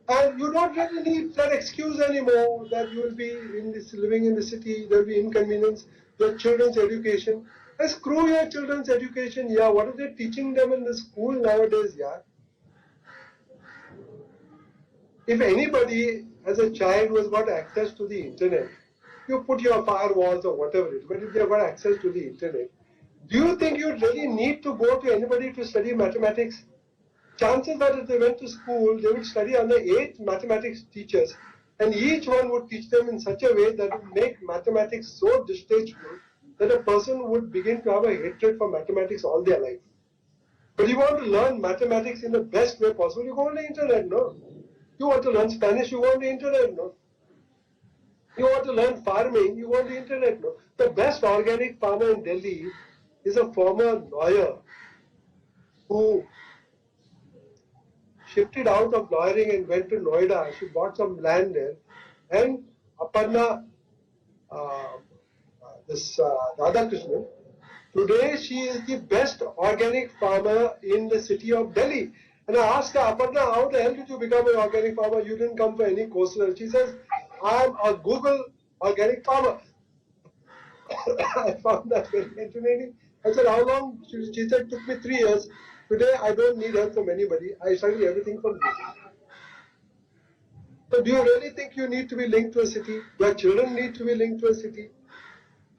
C: And you don't really need that excuse anymore that you will be living in the city, there will be inconvenience, your children's education. And screw your children's education, yeah. What are they teaching them in the school nowadays, yeah? If anybody as a child who has got access to the internet, you put your firewalls or whatever it is, but if they have got access to the internet, do you think you really need to go to anybody to study mathematics? Chances are if they went to school, they would study under 8 mathematics teachers, and each one would teach them in such a way that would make mathematics so distasteful that a person would begin to have a hatred for mathematics all their life. But you want to learn mathematics in the best way possible, you go on the internet, no? You want to learn Spanish, you go on the internet, no? You want to learn farming, you go on the internet, no? The best organic farmer in Delhi is a former lawyer who shifted out of lawyering and went to Noida. She bought some land there. And Aparna, Radhakrishnan, today she is the best organic farmer in the city of Delhi. And I asked her, Aparna, how the hell did you become an organic farmer? You didn't come for any courses. She says, I'm a Google organic farmer. I found that very entertaining. I said, how long? She said, it took me 3 years. Today, I don't need help from anybody. I study everything from Google. So do you really think you need to be linked to a city? Your children need to be linked to a city?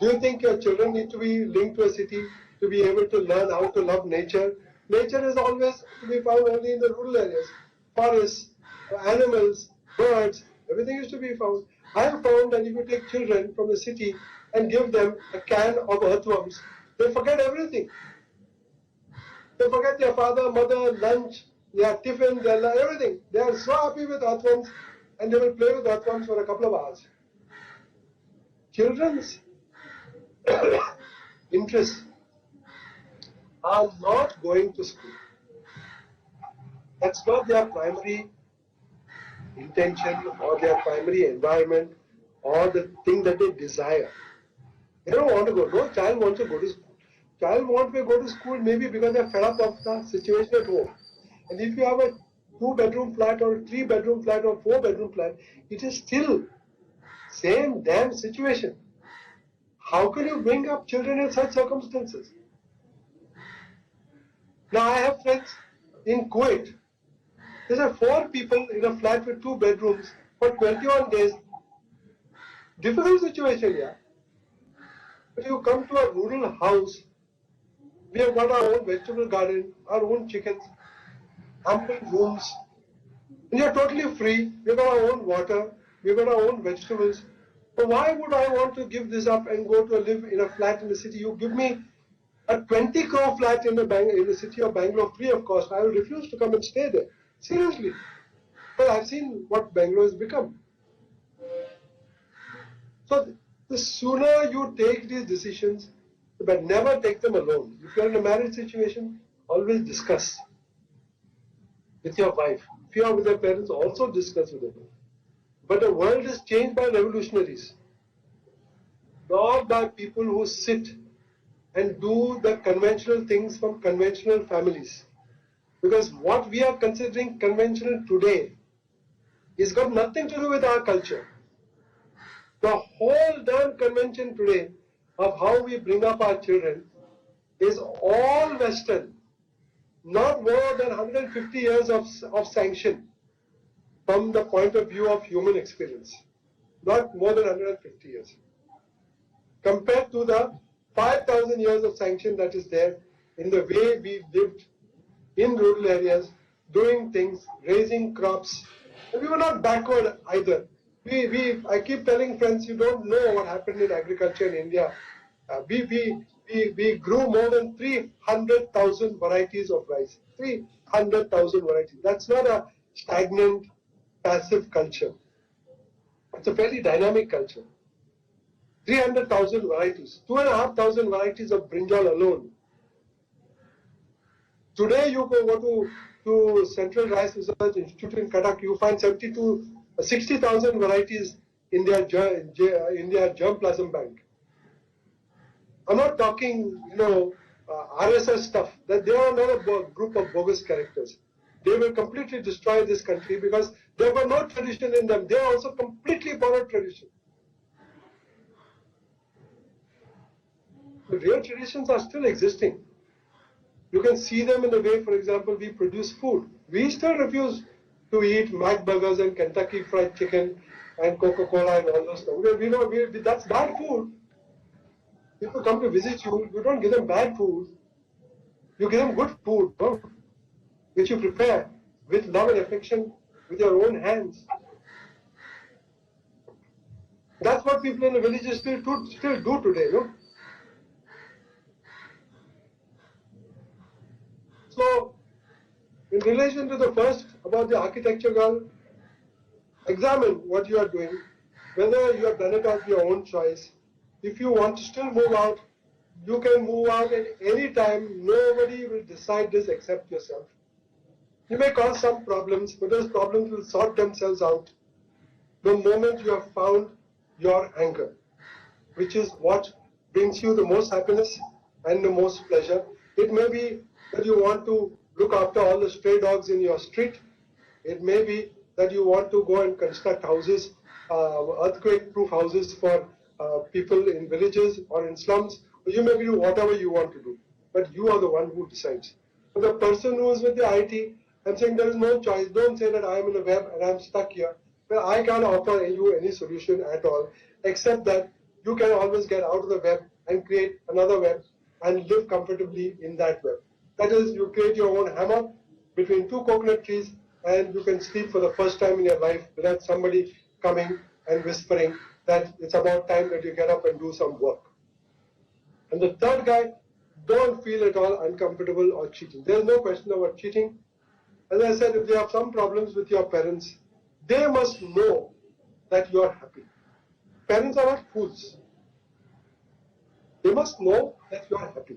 C: Do you think your children need to be linked to a city to be able to learn how to love nature? Nature is always to be found only in the rural areas. Forests, animals, birds, everything is to be found. I have found that if you take children from the city and give them a can of earthworms, they forget everything. They forget their father, mother, lunch, tiffin, they'll everything. They are so happy with earthworms and they will play with earthworms for a couple of hours. Children's interests are not going to school. That's not their primary intention or their primary environment or the thing that they desire. They don't want to go. No child wants to go to school. Child wants to go to school maybe because they're fed up of the situation at home. And if you have a 2-bedroom flat or a 3-bedroom flat or 4-bedroom flat, it is still same damn situation. How can you bring up children in such circumstances? Now I have friends in Kuwait. There are 4 people in a flat with 2 bedrooms for 21 days. Difficult situation, yeah. But you come to a rural house, we have got our own vegetable garden, our own chickens, ample rooms, and you're totally free. We've got our own water, we've got our own vegetables. So why would I want to give this up and go to live in a flat in the city? You give me a 20 crore flat in the city of Bangalore free of cost. I will refuse to come and stay there. Seriously. But I've seen what Bangalore has become. So the sooner you take these decisions, but never take them alone. If you're in a marriage situation, always discuss with your wife. If you are with your parents, also discuss with them. But the world is changed by revolutionaries, not by people who sit and do the conventional things from conventional families. Because what we are considering conventional today has got nothing to do with our culture. The whole damn convention today of how we bring up our children is all Western, not more than 150 years of sanction from the point of view of human experience, not more than 150 years, compared to the 5,000 years of sanction that is there in the way we lived in rural areas, doing things, raising crops. And we were not backward either. I keep telling friends, you don't know what happened in agriculture in India. We grew more than 300,000 varieties of rice. 300,000 varieties. That's not a stagnant, passive culture. It's a very dynamic culture. 300,000 varieties. 2,500 varieties of brinjal alone. Today you go to Central Rice Research Institute in Cuckoo, you find 60,000 varieties in their germplasm bank. I'm not talking, RSS stuff. That they are not a group of bogus characters. They will completely destroy this country because there were no tradition in them. They are also completely borrowed tradition. The real traditions are still existing. You can see them in the way, for example, we produce food. We still refuse to eat Mac burgers and Kentucky Fried Chicken and Coca-Cola and all those stuff. That's bad food. People come to visit you, you don't give them bad food. You give them good food, which you prepare with love and affection with your own hands. That's what people in the villages still do today, So, in relation to the first about the architecture girl, examine what you are doing, whether you have done it of your own choice. If you want to still move out, you can move out at any time. Nobody will decide this except yourself. You may cause some problems, but those problems will sort themselves out the moment you have found your anchor, which is what brings you the most happiness and the most pleasure. It may be that you want to look after all the stray dogs in your street. It may be that you want to go and construct houses, earthquake-proof houses for people in villages or in slums. You may do whatever you want to do, but you are the one who decides. For the person who is with the IT, I'm saying there is no choice. Don't say that I am in the web and I'm stuck here. Well, I can't offer you any solution at all, except that you can always get out of the web and create another web and live comfortably in that web. That is, you create your own hammock between 2 coconut trees and you can sleep for the first time in your life without somebody coming and whispering that it's about time that you get up and do some work. And the third guy, don't feel at all uncomfortable or cheating. There's no question about cheating. As I said, if you have some problems with your parents, they must know that you are happy. Parents are not fools. They must know that you are happy.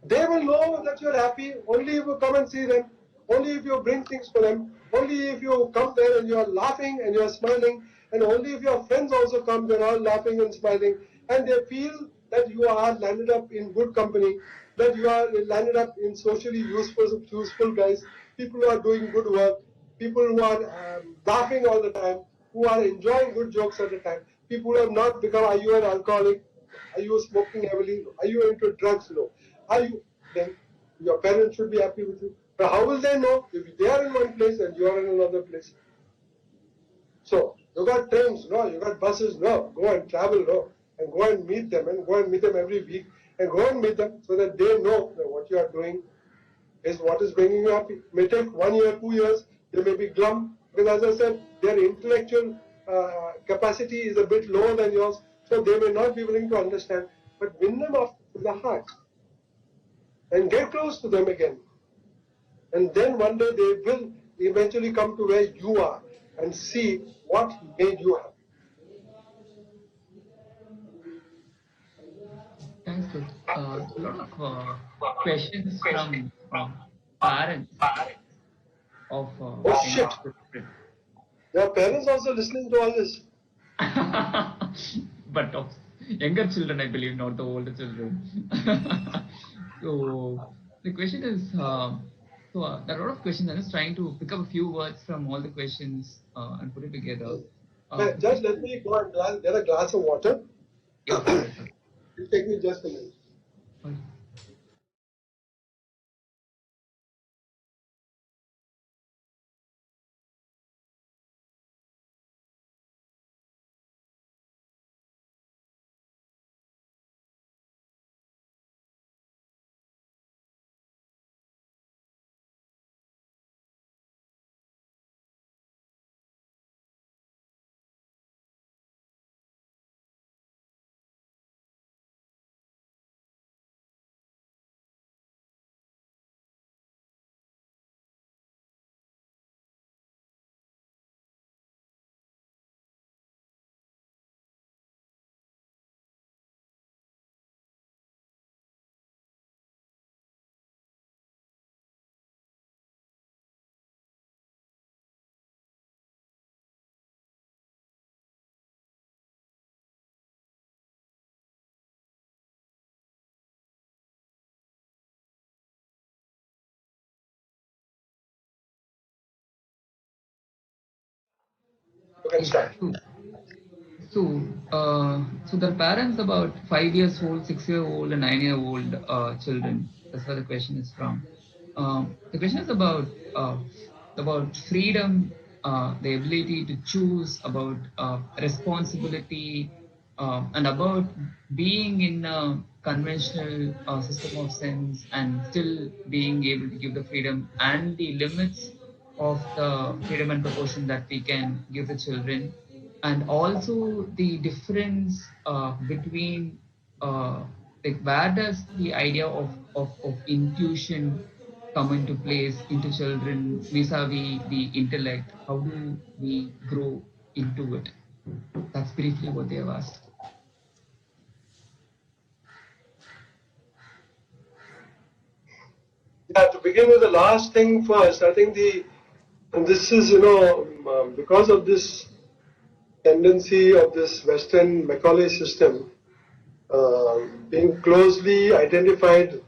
C: They will know that you are happy only if you come and see them, only if you bring things for them, only if you come there and you are laughing and you are smiling, and only if your friends also come, they're all laughing and smiling, and they feel that you are landed up in good company, that you are landed up in socially useful guys, people who are doing good work, people who are laughing all the time, who are enjoying good jokes all the time, people who have not become, are you an alcoholic? Are you smoking heavily? Are you into drugs? No. Are you? Then your parents should be happy with you. But how will they know if they are in one place and you are in another place? So you got trains, no? You got buses, no? Go and travel, no? And go and meet them, and go and meet them every week, and go and meet them so that they know that what you are doing is what is bringing you happy. It may take 1 year, 2 years. They may be glum because, as I said, their intellectual capacity is a bit lower than yours, so they may not be willing to understand. But win them off to the heart and get close to them again. And then one day they will eventually come to where you are and see what made you happy.
B: Thanks, Luke. A lot of questions from parents of
C: Oh
B: younger
C: shit!
B: children.
C: Your parents also listening to all this.
B: But of younger children, I believe, not the older children. So the question is, there are a lot of questions. I'm just trying to pick up a few words from all the questions and put it together. The
C: Just
B: question
C: let me go and get a glass of water.
B: yeah, sure, sure.
C: It'll take me just a minute.
B: Sorry.
C: You can start.
B: So, so the parents about 5 years old, 6 year old, and 9 year old children. That's where the question is from. The question is about freedom, the ability to choose, about responsibility, and about being in a conventional system of sense and still being able to give the freedom and the limits of the freedom and proportion that we can give the children, and also the difference between like where does the idea of intuition come into place into children vis-a-vis the intellect? How do we grow into it? That's briefly what they have asked.
C: Yeah, to begin with the last thing first, I think and this is, because of this tendency of this Western Macaulay system being closely identified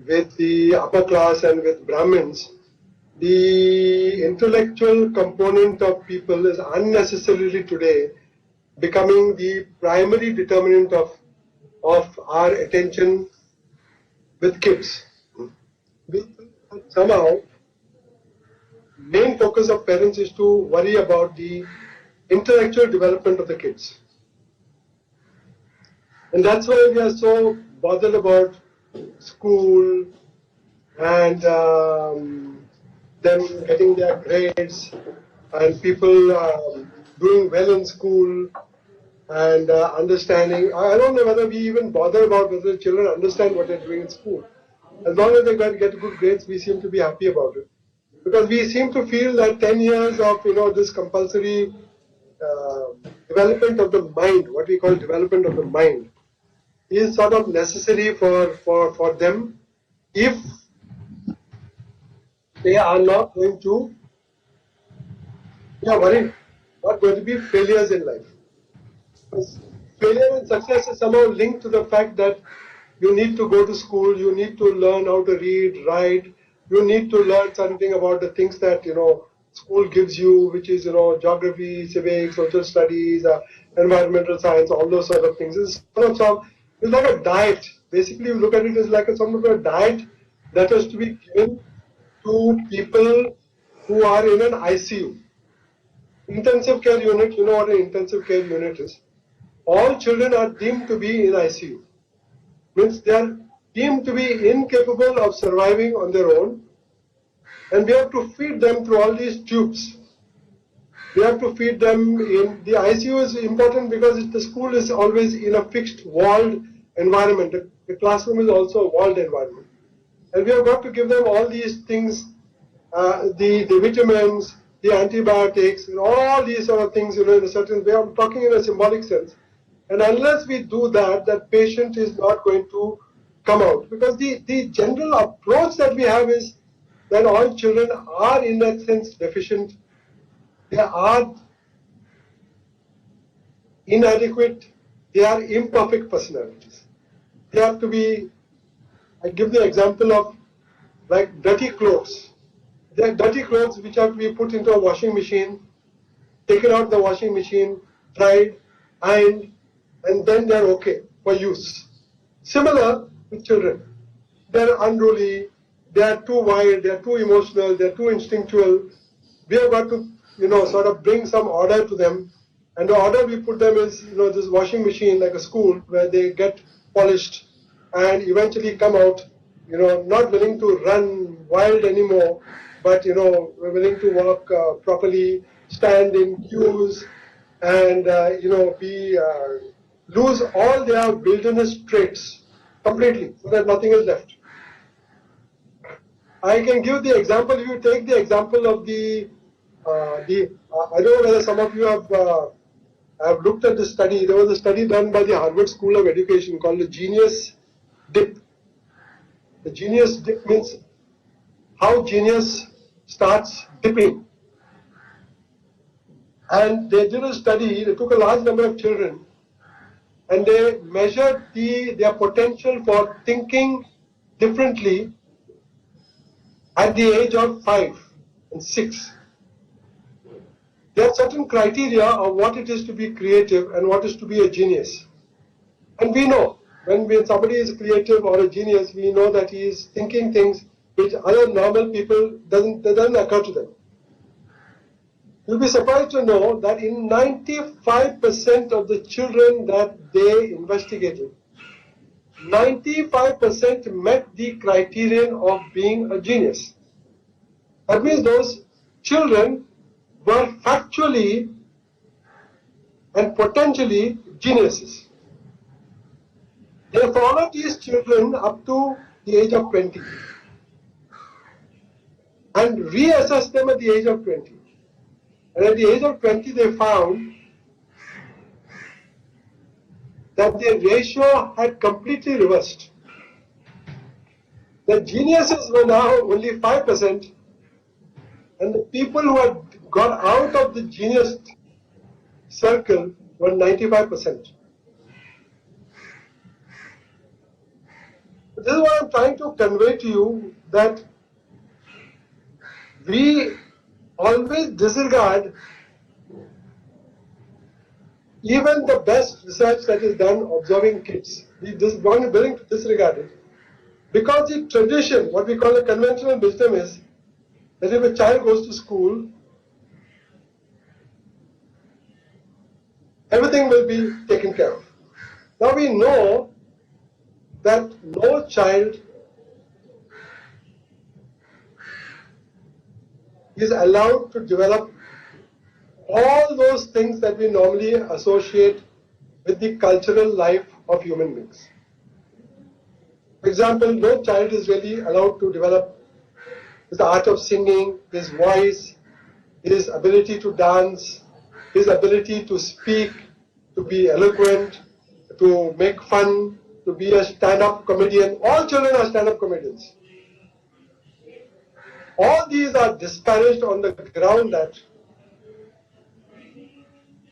C: with the upper class and with Brahmins, the intellectual component of people is unnecessarily today becoming the primary determinant of our attention with kids. We think that somehow main focus of parents is to worry about the intellectual development of the kids. And that's why we are so bothered about school and them getting their grades and people doing well in school and understanding. I don't know whether we even bother about whether the children understand what they're doing in school. As long as they get good grades, we seem to be happy about it. Because we seem to feel that 10 years of this compulsory development of the mind, what we call development of the mind, is sort of necessary for them if they are not going to, worried, not going to be failures in life. Because failure and success is somehow linked to the fact that you need to go to school, you need to learn how to read, write, you need to learn something about the things that school gives you, which is geography, civics, social studies, environmental science, all those sort of things. It's like a diet. Basically, you look at it as like some of a diet that has to be given to people who are in an ICU. Intensive care unit, you know what an intensive care unit is. All children are deemed to be in ICU. Means they are deemed to be incapable of surviving on their own, and we have to feed them through all these tubes. We have to feed them in the ICU is important because the school is always in a fixed walled environment. The classroom is also a walled environment, and we have got to give them all these things, the vitamins, the antibiotics, and all these sort of things in a certain way. I'm talking in a symbolic sense. And unless we do that, that patient is not going to come out. Because the general approach that we have is that all children are in that sense deficient. They are inadequate. They are imperfect personalities. They have to be, I give the example of like dirty clothes. They are dirty clothes which have to be put into a washing machine, taken out the washing machine, dried, ironed, and then they're okay for use. Similar with children. They're unruly, they're too wild, they're too emotional, they're too instinctual. We have got to, sort of bring some order to them. And the order we put them is, this washing machine like a school where they get polished and eventually come out, not willing to run wild anymore, but, willing to walk properly, stand in queues, and, lose all their wilderness traits completely, so that nothing is left. I can give the example. If you take the example of I don't know whether some of you have looked at this study. There was a study done by the Harvard School of Education called the Genius Dip. The Genius Dip means how genius starts dipping. And they did a study. They took a large number of children, and they measured their potential for thinking differently at the age of 5 and 6. There are certain criteria of what it is to be creative and what is to be a genius. And we know when somebody is creative or a genius, we know that he is thinking things which other normal people doesn't occur to them. You'll be surprised to know that in 95% of the children that they investigated, 95% met the criterion of being a genius. That means those children were factually and potentially geniuses. They followed these children up to the age of 20 and reassessed them at the age of 20. And at the age of 20, they found that the ratio had completely reversed. The geniuses were now only 5%, and the people who had got out of the genius circle were 95%. This is what I'm trying to convey to you, that we always disregard even the best research that is done observing kids. We are willing to disregard it because the tradition, what we call the conventional wisdom, is that if a child goes to school, everything will be taken care of. Now we know that no child is allowed to develop all those things that we normally associate with the cultural life of human beings. For example, no child is really allowed to develop his art of singing, his voice, his ability to dance, his ability to speak, to be eloquent, to make fun, to be a stand-up comedian. All children are stand-up comedians. All these are disparaged on the ground that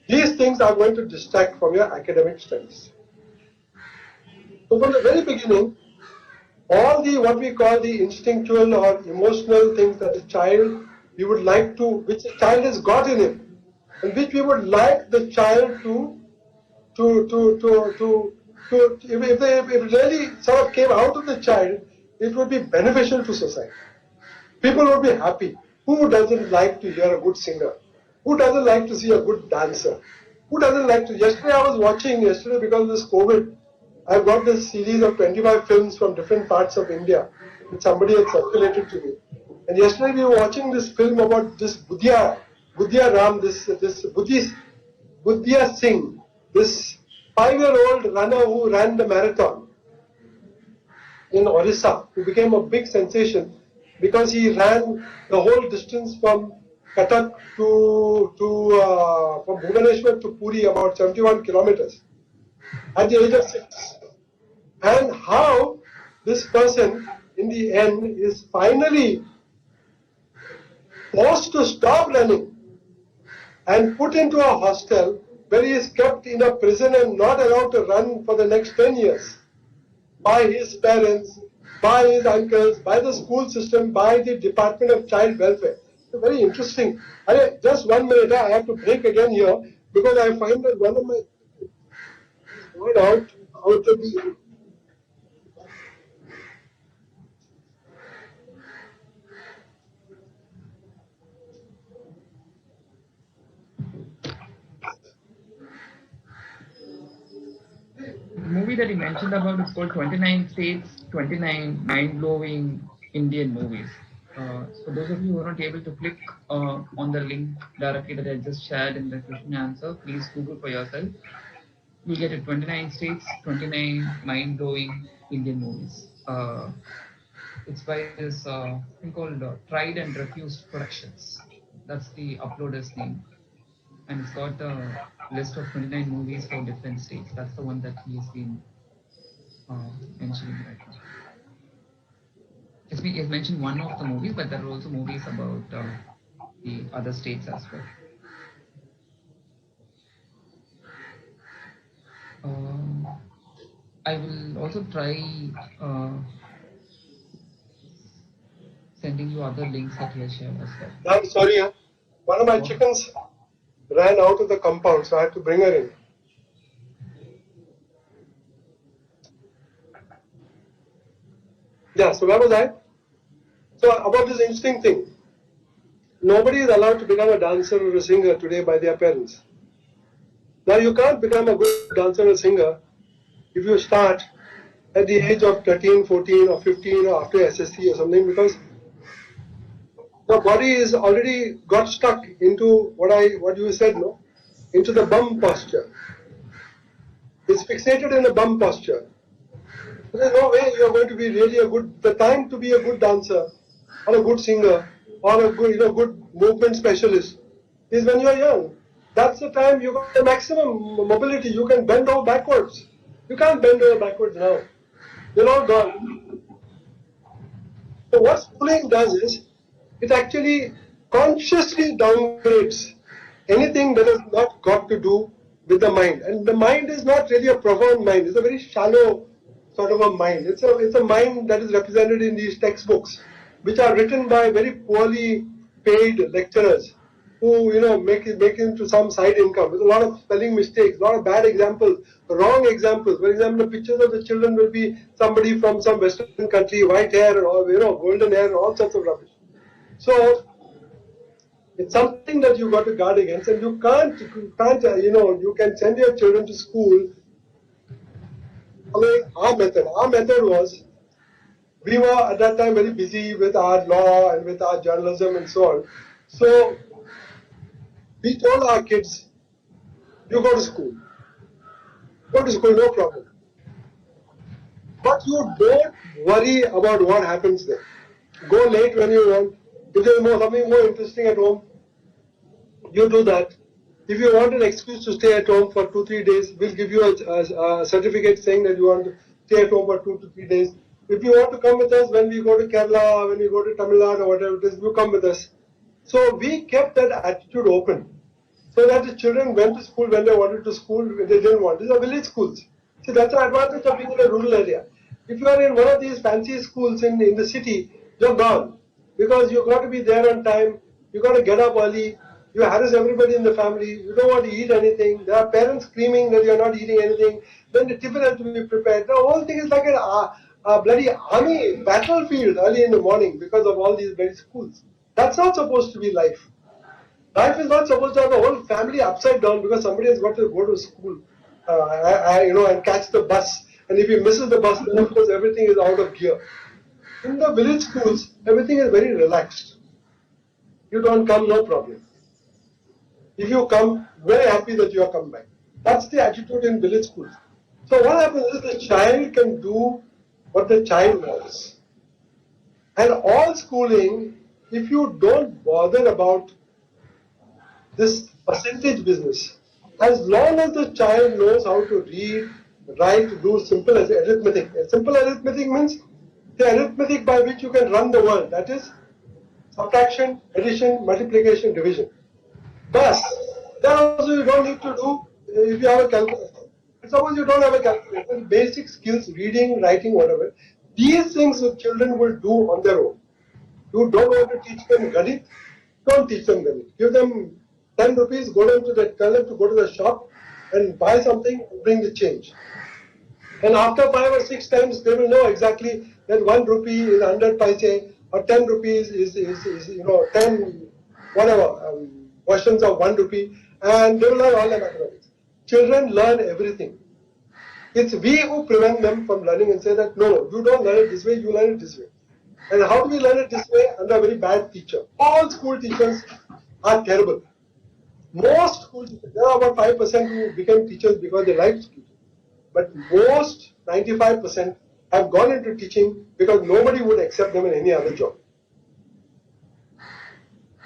C: these things are going to distract from your academic studies. So from the very beginning, all the what we call the instinctual or emotional things that the child we would like to, which the child has got in him, and which we would like the child if it really sort of came out of the child, it would be beneficial to society. People would be happy. Who doesn't like to hear a good singer? Who doesn't like to see a good dancer? Who doesn't like to? Yesterday I was watching, because of this COVID, I got this series of 25 films from different parts of India, which somebody had circulated to me. And yesterday we were watching this film about this Budhya Ram, this Budhya Singh, this 5-year-old runner who ran the marathon in Orissa, who became a big sensation because he ran the whole distance from Cuttack from Bhubaneswar to Puri, about 71 kilometers, at the age of 6. And how this person, in the end, is finally forced to stop running and put into a hostel where he is kept in a prison and not allowed to run for the next 10 years by his parents, by his uncles, by the school system, by the Department of Child Welfare. It's very interesting. Just 1 minute, I have to break again here because I find that one of my going out of the
B: The movie that you mentioned about is called 29 States, 29 Mind-Blowing Indian Movies. So those of you who are not able to click on the link directly that I just shared in the question and answer, please Google for yourself. You'll get it, 29 States, 29 Mind-Blowing Indian Movies. It's by this thing called Tried and Refused Productions. That's the uploader's name. And it's got a list of 29 movies for different states. That's the one that he has been mentioning right now. He has mentioned one of the movies, but there are also movies about the other states as well. I will also try sending you other links that he has shared as well.
C: I'm sorry, one of my chickens ran out of the compound, so I had to bring her in. Yeah, so where was I? So about this interesting thing. Nobody is allowed to become a dancer or a singer today by their parents. Now you can't become a good dancer or singer if you start at the age of 13, 14 or 15 or after SSC or something, because the body is already got stuck into what you said, no? Into the bum posture. It's fixated in the bum posture. There's no way you're going to be really the time to be a good dancer or a good singer or a good, good movement specialist is when you're young. That's the time you got the maximum mobility. You can bend over backwards. You can't bend over backwards now. You're all gone. So what schooling does is, it actually consciously downgrades anything that has not got to do with the mind. And the mind is not really a profound mind. It's a very shallow sort of a mind. It's a mind that is represented in these textbooks, which are written by very poorly paid lecturers who, make it into some side income with a lot of spelling mistakes, a lot of bad examples, wrong examples. For example, the pictures of the children will be somebody from some Western country, white hair and all, golden hair and all sorts of rubbish. So it's something that you've got to guard against, and you can't, you can send your children to school. Our method was, we were at that time very busy with our law and with our journalism and so on. So we told our kids, you go to school. Go to school, no problem. But you don't worry about what happens there. Go late when you want. If there's something more interesting at home, you do that. If you want an excuse to stay at home for 2-3 days, we'll give you a certificate saying that you want to stay at home for 2 to 3 days. If you want to come with us when we go to Kerala, when we go to Tamil Nadu or whatever it is, you come with us. So we kept that attitude open so that the children went to school when they wanted to school, when they didn't want. These are village schools. See, that's the advantage of being in a rural area. If you are in one of these fancy schools in the city, you're gone because you've got to be there on time, you've got to get up early, you harass everybody in the family, you don't want to eat anything, there are parents screaming that you're not eating anything, then the tiffin has to be prepared. The whole thing is like a bloody army battlefield early in the morning because of all these very schools. That's not supposed to be life. Life is not supposed to have a whole family upside down because somebody has got to go to school, and catch the bus. And if he misses the bus, then of course everything is out of gear. In the village schools, everything is very relaxed. You don't come, no problem. If you come, very happy that you have come back. That's the attitude in village schools. So what happens is the child can do what the child wants. And all schooling, if you don't bother about this percentage business, as long as the child knows how to read, write, do simple arithmetic. Simple arithmetic means the arithmetic by which you can run the world. That is subtraction, addition, multiplication, division. But that also you don't need to do if you have a calculator. Suppose you don't have a calculator, basic skills, reading, writing, whatever, these things the children will do on their own. You don't want to teach them Ganit, don't teach them Ganit. Give them 10 rupees, tell them to go to the shop and buy something, bring the change. And after 5 or 6 times, they will know exactly that 1 rupee is 100 paise or 10 rupees is 10 whatever versions of 1 rupee, and they will learn all the mathematics. Children learn everything. It's we who prevent them from learning and say that no, you don't learn it this way, you learn it this way. And how do we learn it this way? Under a very bad teacher. All school teachers are terrible. Most school teachers, there are about 5% who became teachers because they liked teaching. But most, 95%, have gone into teaching because nobody would accept them in any other job.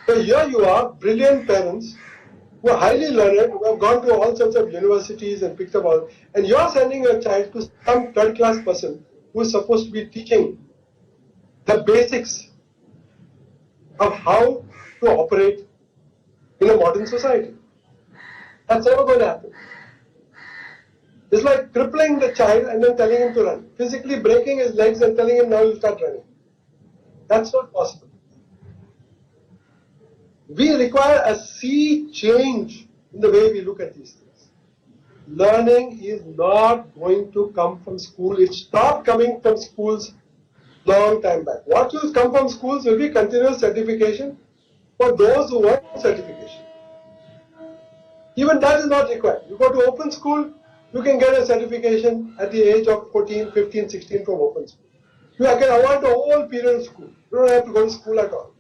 C: So here you are, brilliant parents who are highly learned, who have gone to all sorts of universities and picked up all, and you're sending your child to some third-class person who is supposed to be teaching the basics of how to operate in a modern society. That's never going to happen. It's like crippling the child and then telling him to run. Physically breaking his legs and telling him now you start running. That's not possible. We require a sea change in the way we look at these things. Learning is not going to come from school. It stopped coming from schools long time back. What will come from schools will be continuous certification for those who want certification. Even that is not required. You go to open school, you can get a certification at the age of 14, 15, 16 from open school. You can avoid the whole period of school. You don't have to go to school at all.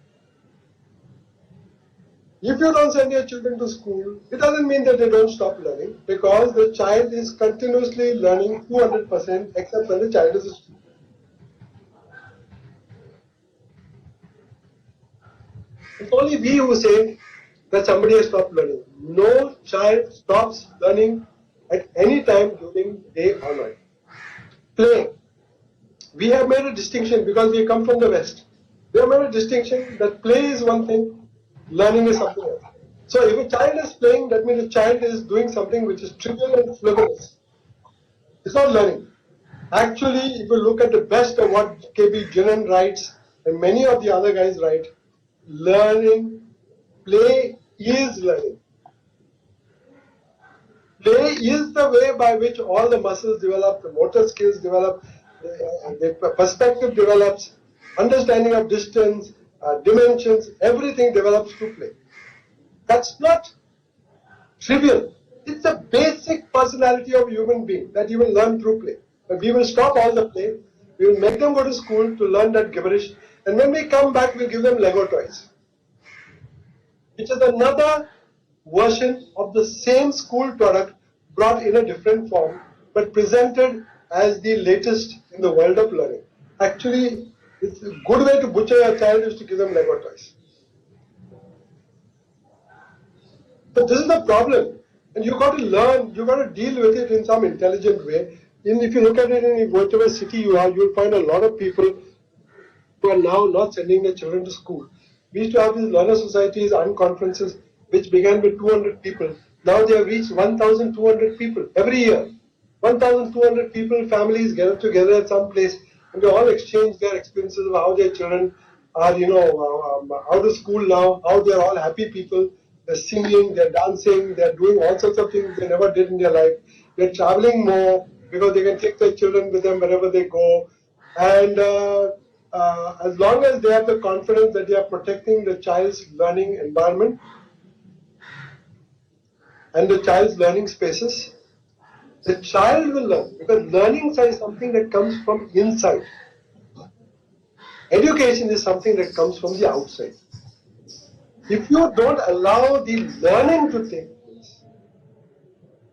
C: If you don't send your children to school, it doesn't mean that they don't stop learning, because the child is continuously learning 200% except when the child is asleep. It's only we who say that somebody has stopped learning. No child stops learning at any time during day or night. Play. We have made a distinction because we come from the West. We have made a distinction that play is one thing, learning is something else. So if a child is playing, that means the child is doing something which is trivial and frivolous. It's not learning. Actually, if you look at the best of what K.B. Jinan writes, and many of the other guys write, learning, play is learning. Play is the way by which all the muscles develop, the motor skills develop, the perspective develops, understanding of distance, dimensions, everything develops through play. That's not trivial. It's a basic personality of a human being that you will learn through play. But we will stop all the play. We will make them go to school to learn that gibberish. And when we come back, we'll give them Lego toys, which is another version of the same school product brought in a different form, but presented as the latest in the world of learning. Actually, It's a good way to butcher your child is to give them Lego toys. But this is the problem. And you've got to learn, you've got to deal with it in some intelligent way. And if you look at it in whatever city you are, you'll find a lot of people who are now not sending their children to school. We used to have these learner societies and conferences which began with 200 people. Now they have reached 1,200 people every year. 1,200 people, families gather together at some place and they all exchange their experiences of how their children are, out of school now, how they're all happy people. They're singing, they're dancing, they're doing all sorts of things they never did in their life. They're traveling more because they can take their children with them wherever they go. And as long as they have the confidence that they are protecting the child's learning environment and the child's learning spaces, the child will learn, because learning is something that comes from inside. Education is something that comes from the outside. If you don't allow the learning to take place,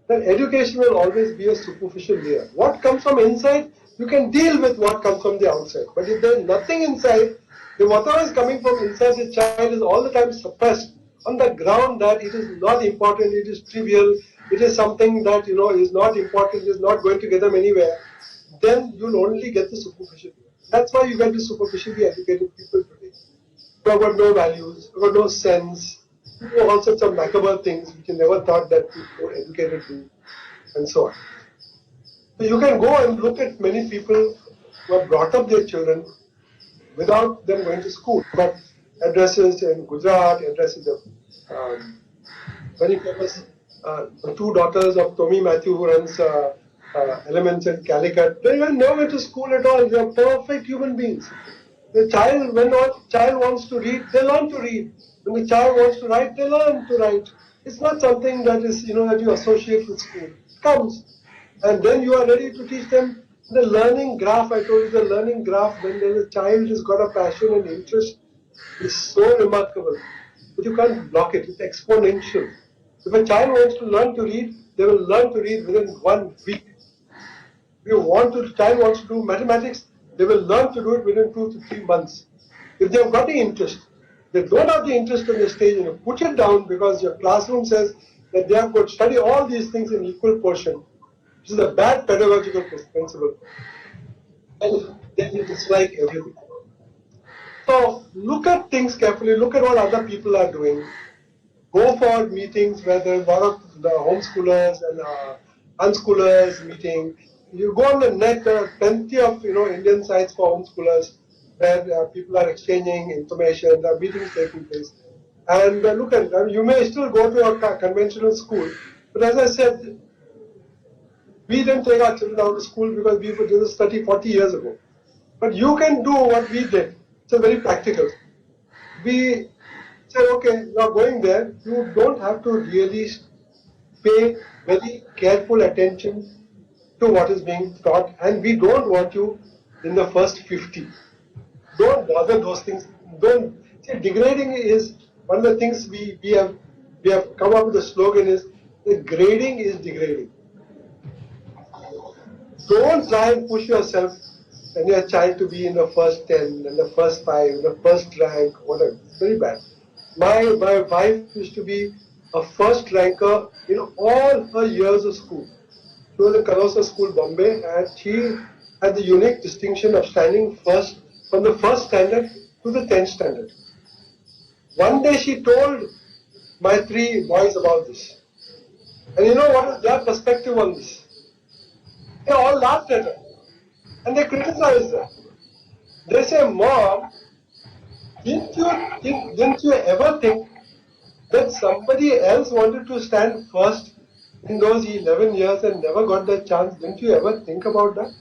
C: then education will always be a superficial layer. What comes from inside, you can deal with what comes from the outside. But if there is nothing inside, then whatever is coming from inside the child is all the time suppressed on the ground that it is not important, it is trivial, it is something that is not important, is not going to get them anywhere. Then you'll only get the superficial. That's why you get the superficially educated people today. Who have got no values, who have got no sense, who do all sorts of macabre things which you never thought that people educated do, and so on. So you can go and look at many people who have brought up their children without them going to school. But addresses in Gujarat, addresses of very famous two daughters of Tommy Matthew, who runs Elements in Calicut. They never went to school at all. They are perfect human beings. The child, when a child wants to read, they learn to read. When the child wants to write, they learn to write. It's not something that is, that you associate with school. It comes. And then you are ready to teach them the learning graph. I told you the learning graph, when a child has got a passion and interest, is so remarkable. But you can't block it. It's exponential. If a child wants to learn to read, they will learn to read within 1 week. If the child wants to do mathematics, they will learn to do it within 2 to 3 months. If they have got the interest, they don't have the interest on the stage, and you put it down because your classroom says that they have got to study all these things in equal portion. This is a bad pedagogical principle. And then you dislike everything. So look at things carefully, look at what other people are doing. Go for meetings where there are a lot of the homeschoolers and unschoolers meeting. You go on the net, there are plenty of Indian sites for homeschoolers where people are exchanging information, there are meetings taking place. And look at it, you may still go to a conventional school, but as I said, we didn't take our children out of school because we did this 30, 40 years ago. But you can do what we did. It's very practical. We said, okay, you are going there, you don't have to really pay very careful attention to what is being taught, and we don't want you in the first 50. Don't bother those things. Don't see, degrading is one of the things we have come up with. The slogan is the grading is degrading. Don't try and push yourself and your child to be in the first 10, and the first 5, in the first rank, whatever. It's very bad. My wife used to be a first ranker in all her years of school. She was in Kalosa School, Bombay, and she had the unique distinction of standing first from the first standard to the 10th standard. One day she told my 3 boys about this. And you know what was their perspective on this? They all laughed at her. And they criticized her. They say, Mom, didn't you ever think that somebody else wanted to stand first in those 11 years and never got that chance? Didn't you ever think about that?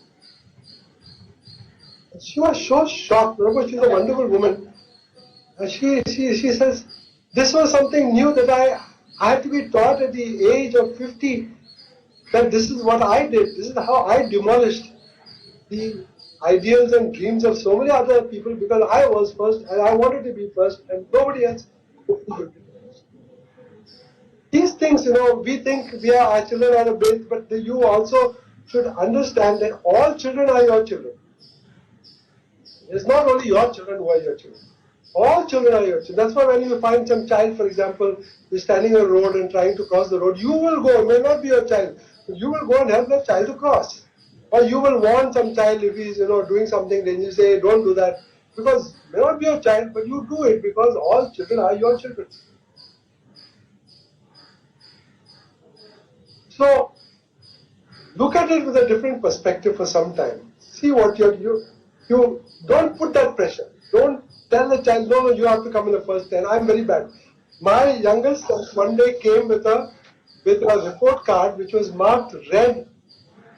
C: She was so shocked. Remember, she's a wonderful woman. And she says, this was something new that I had to be taught at the age of 50, that this is what I did. This is how I demolished the ideals and dreams of so many other people, because I was first and I wanted to be first and nobody else could be first. These things, we think our children are a bit, but you also should understand that all children are your children. It's not only your children who are your children. All children are your children. That's why when you find some child, for example, is standing on a road and trying to cross the road, you will go, it may not be your child, you will go and help that child to cross. Or you will warn some child if he's doing something, then you say, don't do that. Because it may not be your child, but you do it because all children are your children. So look at it with a different perspective for some time. See what you don't put that pressure. Don't tell the child, no, you have to come in the first 10. I'm very bad. My youngest son one day came with a report card which was marked red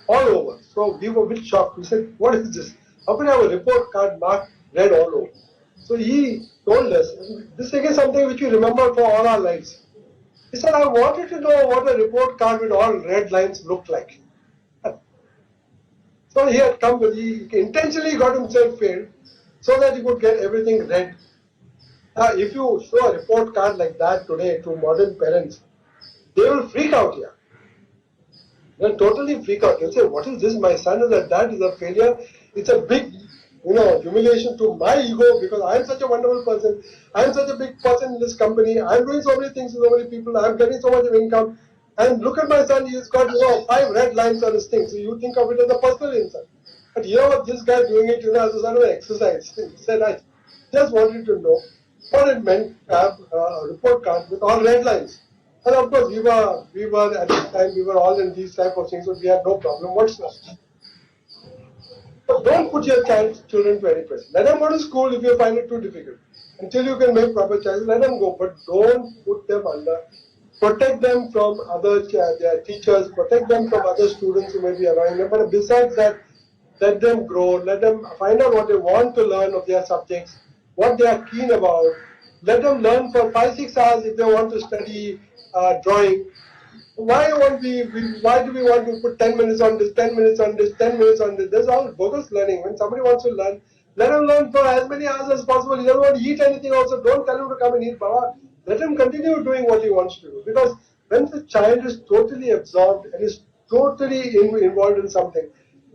C: all over. So we were a bit shocked. We said, what is this? How can you have a report card marked red all over? So he told us, this is something which we remember for all our lives. He said, I wanted to know what a report card with all red lines looked like. So he had come with, he intentionally got himself failed so that he could get everything red. Now, if you show a report card like that today to modern parents, they will freak out here. They'll totally freak out. They'll say, what is this? My son is a dad, is a failure. It's a big, humiliation to my ego because I'm such a wonderful person. I'm such a big person in this company. I'm doing so many things to so many people. I'm getting so much of income. And look at my son, he's got 5 red lines on his thing. So you think of it as a personal insult. But you know what, this guy doing it, as a sort of an exercise. He said, I just wanted to know what it meant to have a report card with all red lines. And of course, we were at this time, we were all in these type of things, so we had no problem whatsoever. But don't put your children to any pressure. Let them go to school if you find it too difficult. Until you can make proper choices, let them go. But don't put them under. Protect them from other their teachers. Protect them from other students who may be annoying them. But besides that, let them grow. Let them find out what they want to learn of their subjects, what they are keen about. Let them learn for 5-6 hours if they want to study drawing. Why do we want to put 10 minutes on this, 10 minutes on this, 10 minutes on this? That's all bogus learning. When somebody wants to learn, let him learn for as many hours as possible. He doesn't want to eat anything also. Don't tell him to come and eat, Baba. Let him continue doing what he wants to do. Because when the child is totally absorbed and is totally involved in something,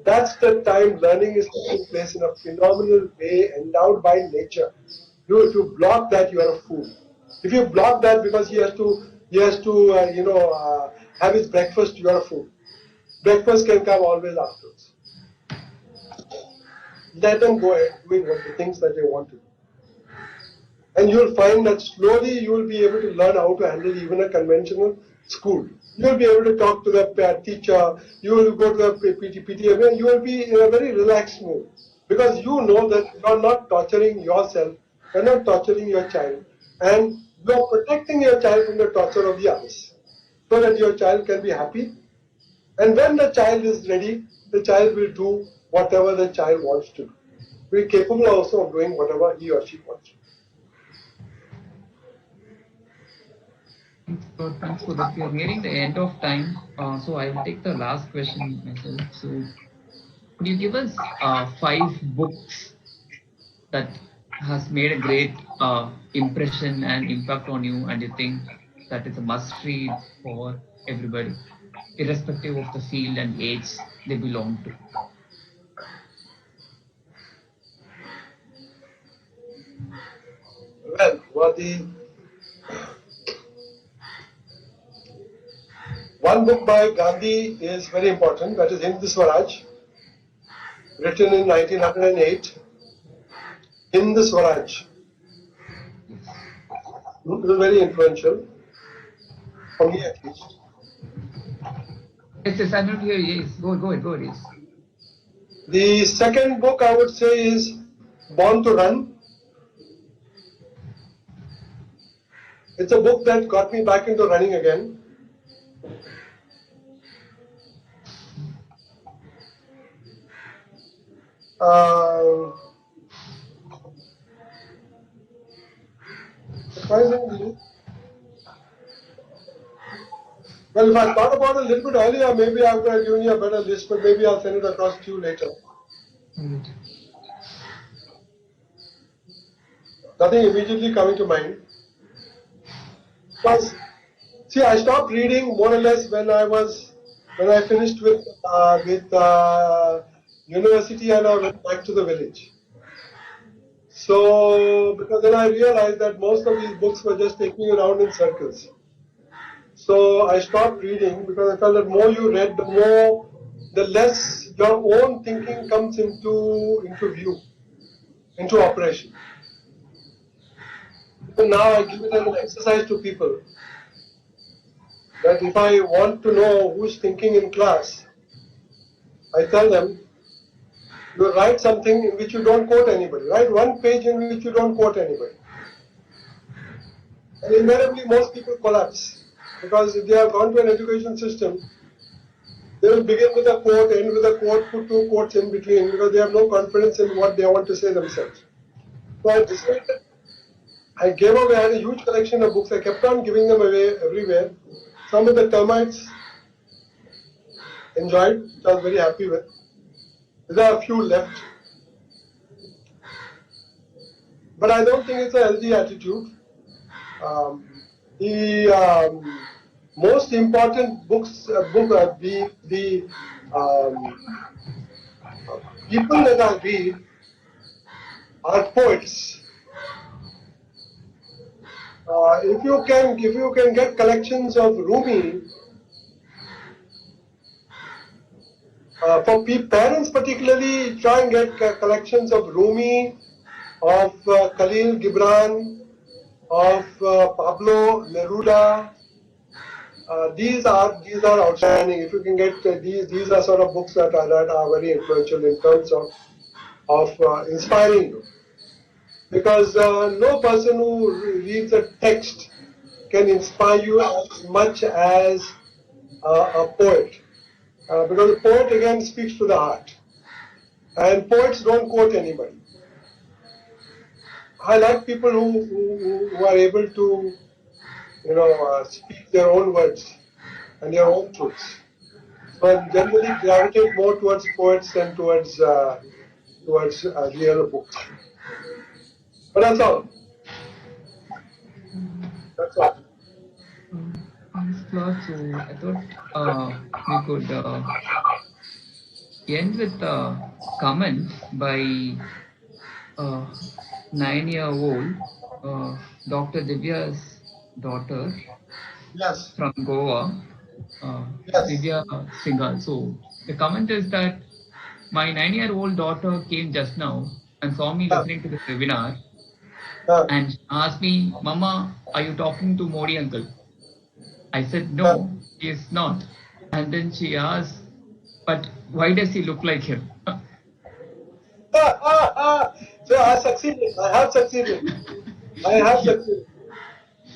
C: that's the time learning is taking place in a phenomenal way, endowed by nature. If you block that, you are a fool. If you block that because he has to have his breakfast, you are a fool. Breakfast can come always afterwards. Let them go ahead doing the things that they want to do. And you will find that slowly you will be able to learn how to handle even a conventional school. You will be able to talk to the teacher, you will go to the PTA, and you will be in a very relaxed mood. Because you know that you are not torturing yourself, you are not torturing your child, and you are protecting your child from the torture of the others. So that your child can be happy. And when the child is ready, the child will do whatever the child wants to do. Be capable also of doing whatever he or she wants to do.
B: Thanks for that. We are nearing the end of time, so I will take the last question myself. So, could you give us 5 books that has made a great impression and impact on you, and you think that is a must-read for everybody, irrespective of the field and age they belong to?
C: Well, one book by Gandhi is very important, that is Hind Swaraj, written in 1908. Hind Swaraj. It was very influential, for me at least.
B: Yes, I'm not here. Yes, go ahead. Yes.
C: The second book I would say is Born to Run. It's a book that got me back into running again. Surprisingly, well, if I thought about it a little bit earlier, maybe I would have given you a better list, but maybe I'll send it across to you later. Nothing immediately coming to mind. Plus, see, I stopped reading more or less when I finished with university and I went back to the village. So, because then I realized that most of these books were just taking you around in circles. So I stopped reading because I felt that more you read, the less your own thinking comes into view, into operation. So now I give it as an exercise to people that if I want to know who's thinking in class, I tell them, you write something in which you don't quote anybody. Write one page in which you don't quote anybody. And invariably most people collapse because if they have gone to an education system, they will begin with a quote, end with a quote, put two quotes in between because they have no confidence in what they want to say themselves. So I decided, I gave away, I had a huge collection of books. I kept on giving them away everywhere. Some of the termites enjoyed, which I was very happy with. There are a few left. But I don't think it's a healthy attitude. The most important the people that I read are poets. If you can get collections of Rumi, for parents particularly, try and get collections of Rumi, of Khalil Gibran, of Pablo Neruda. These are outstanding. If you can get these are sort of books that are very influential in terms of inspiring you. Because no person who reads a text can inspire you as much as a poet. Because a poet again speaks to the heart. And poets don't quote anybody. I like people who are able to, speak their own words and their own truths. So I generally gravitate more towards poets than towards real books. But that's all. That's all.
B: Thanks, Claude. So I thought we could end with a comment by 9-year-old Dr. Divya's daughter
C: Yes.
B: from Goa,
C: Yes.
B: Divya Singhal. So the comment is that my 9-year-old daughter came just now and saw me listening to the webinar and asked me, Mama, are you talking to Modi uncle? I said, no, he is not. And then she asked, but why does he look like him?
C: So I succeeded. I have succeeded.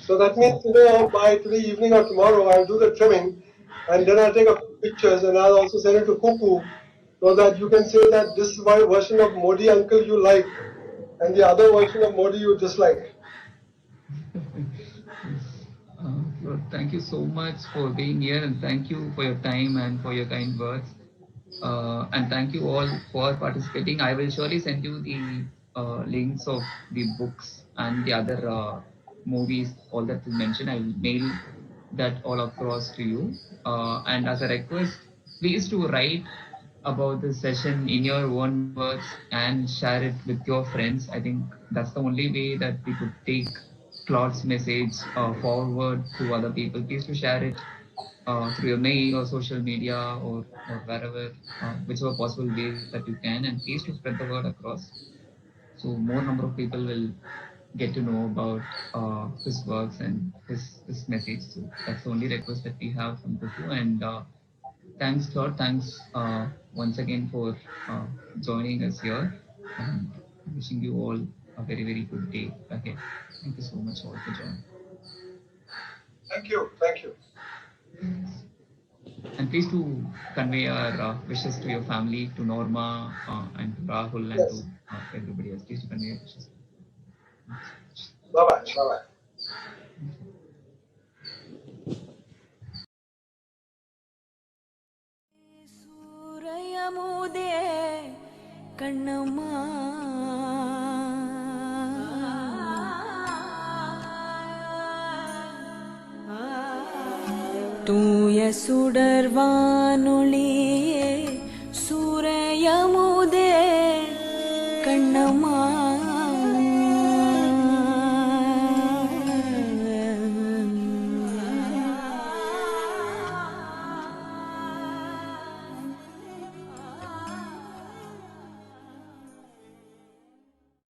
C: So that means, by today evening or tomorrow, I'll do the trimming and then I'll take a few pictures and I'll also send it to Cuckoo so that you can say that this is my version of Modi uncle you like and the other version of Modi you dislike.
B: Lord, thank you so much for being here and thank you for your time and for your kind words. And thank you all for participating. I will surely send you the links of the books and the other movies, all that you mentioned. I will mail that all across to you. And as a request, please to write about this session in your own words and share it with your friends. I think that's the only way that we could take Claude's message forward to other people. Please to share it through your mail or social media or wherever, whichever possible way that you can, and please to spread the word across. So more number of people will get to know about his works and his message. So that's the only request that we have from Cuckoo. And thanks, Claude. Thanks once again for joining us here. And wishing you all a very, very good day ahead. Thank you so much all for joining.
C: Thank you. Thank you.
B: And please to convey our wishes to your family, to Norma and to Rahul and to everybody else. Please to convey your wishes.
C: Bye-bye. Bye-bye.
A: சூரையமுதே Kannamma தூய சுடர்வானொளியே சூரையமுதே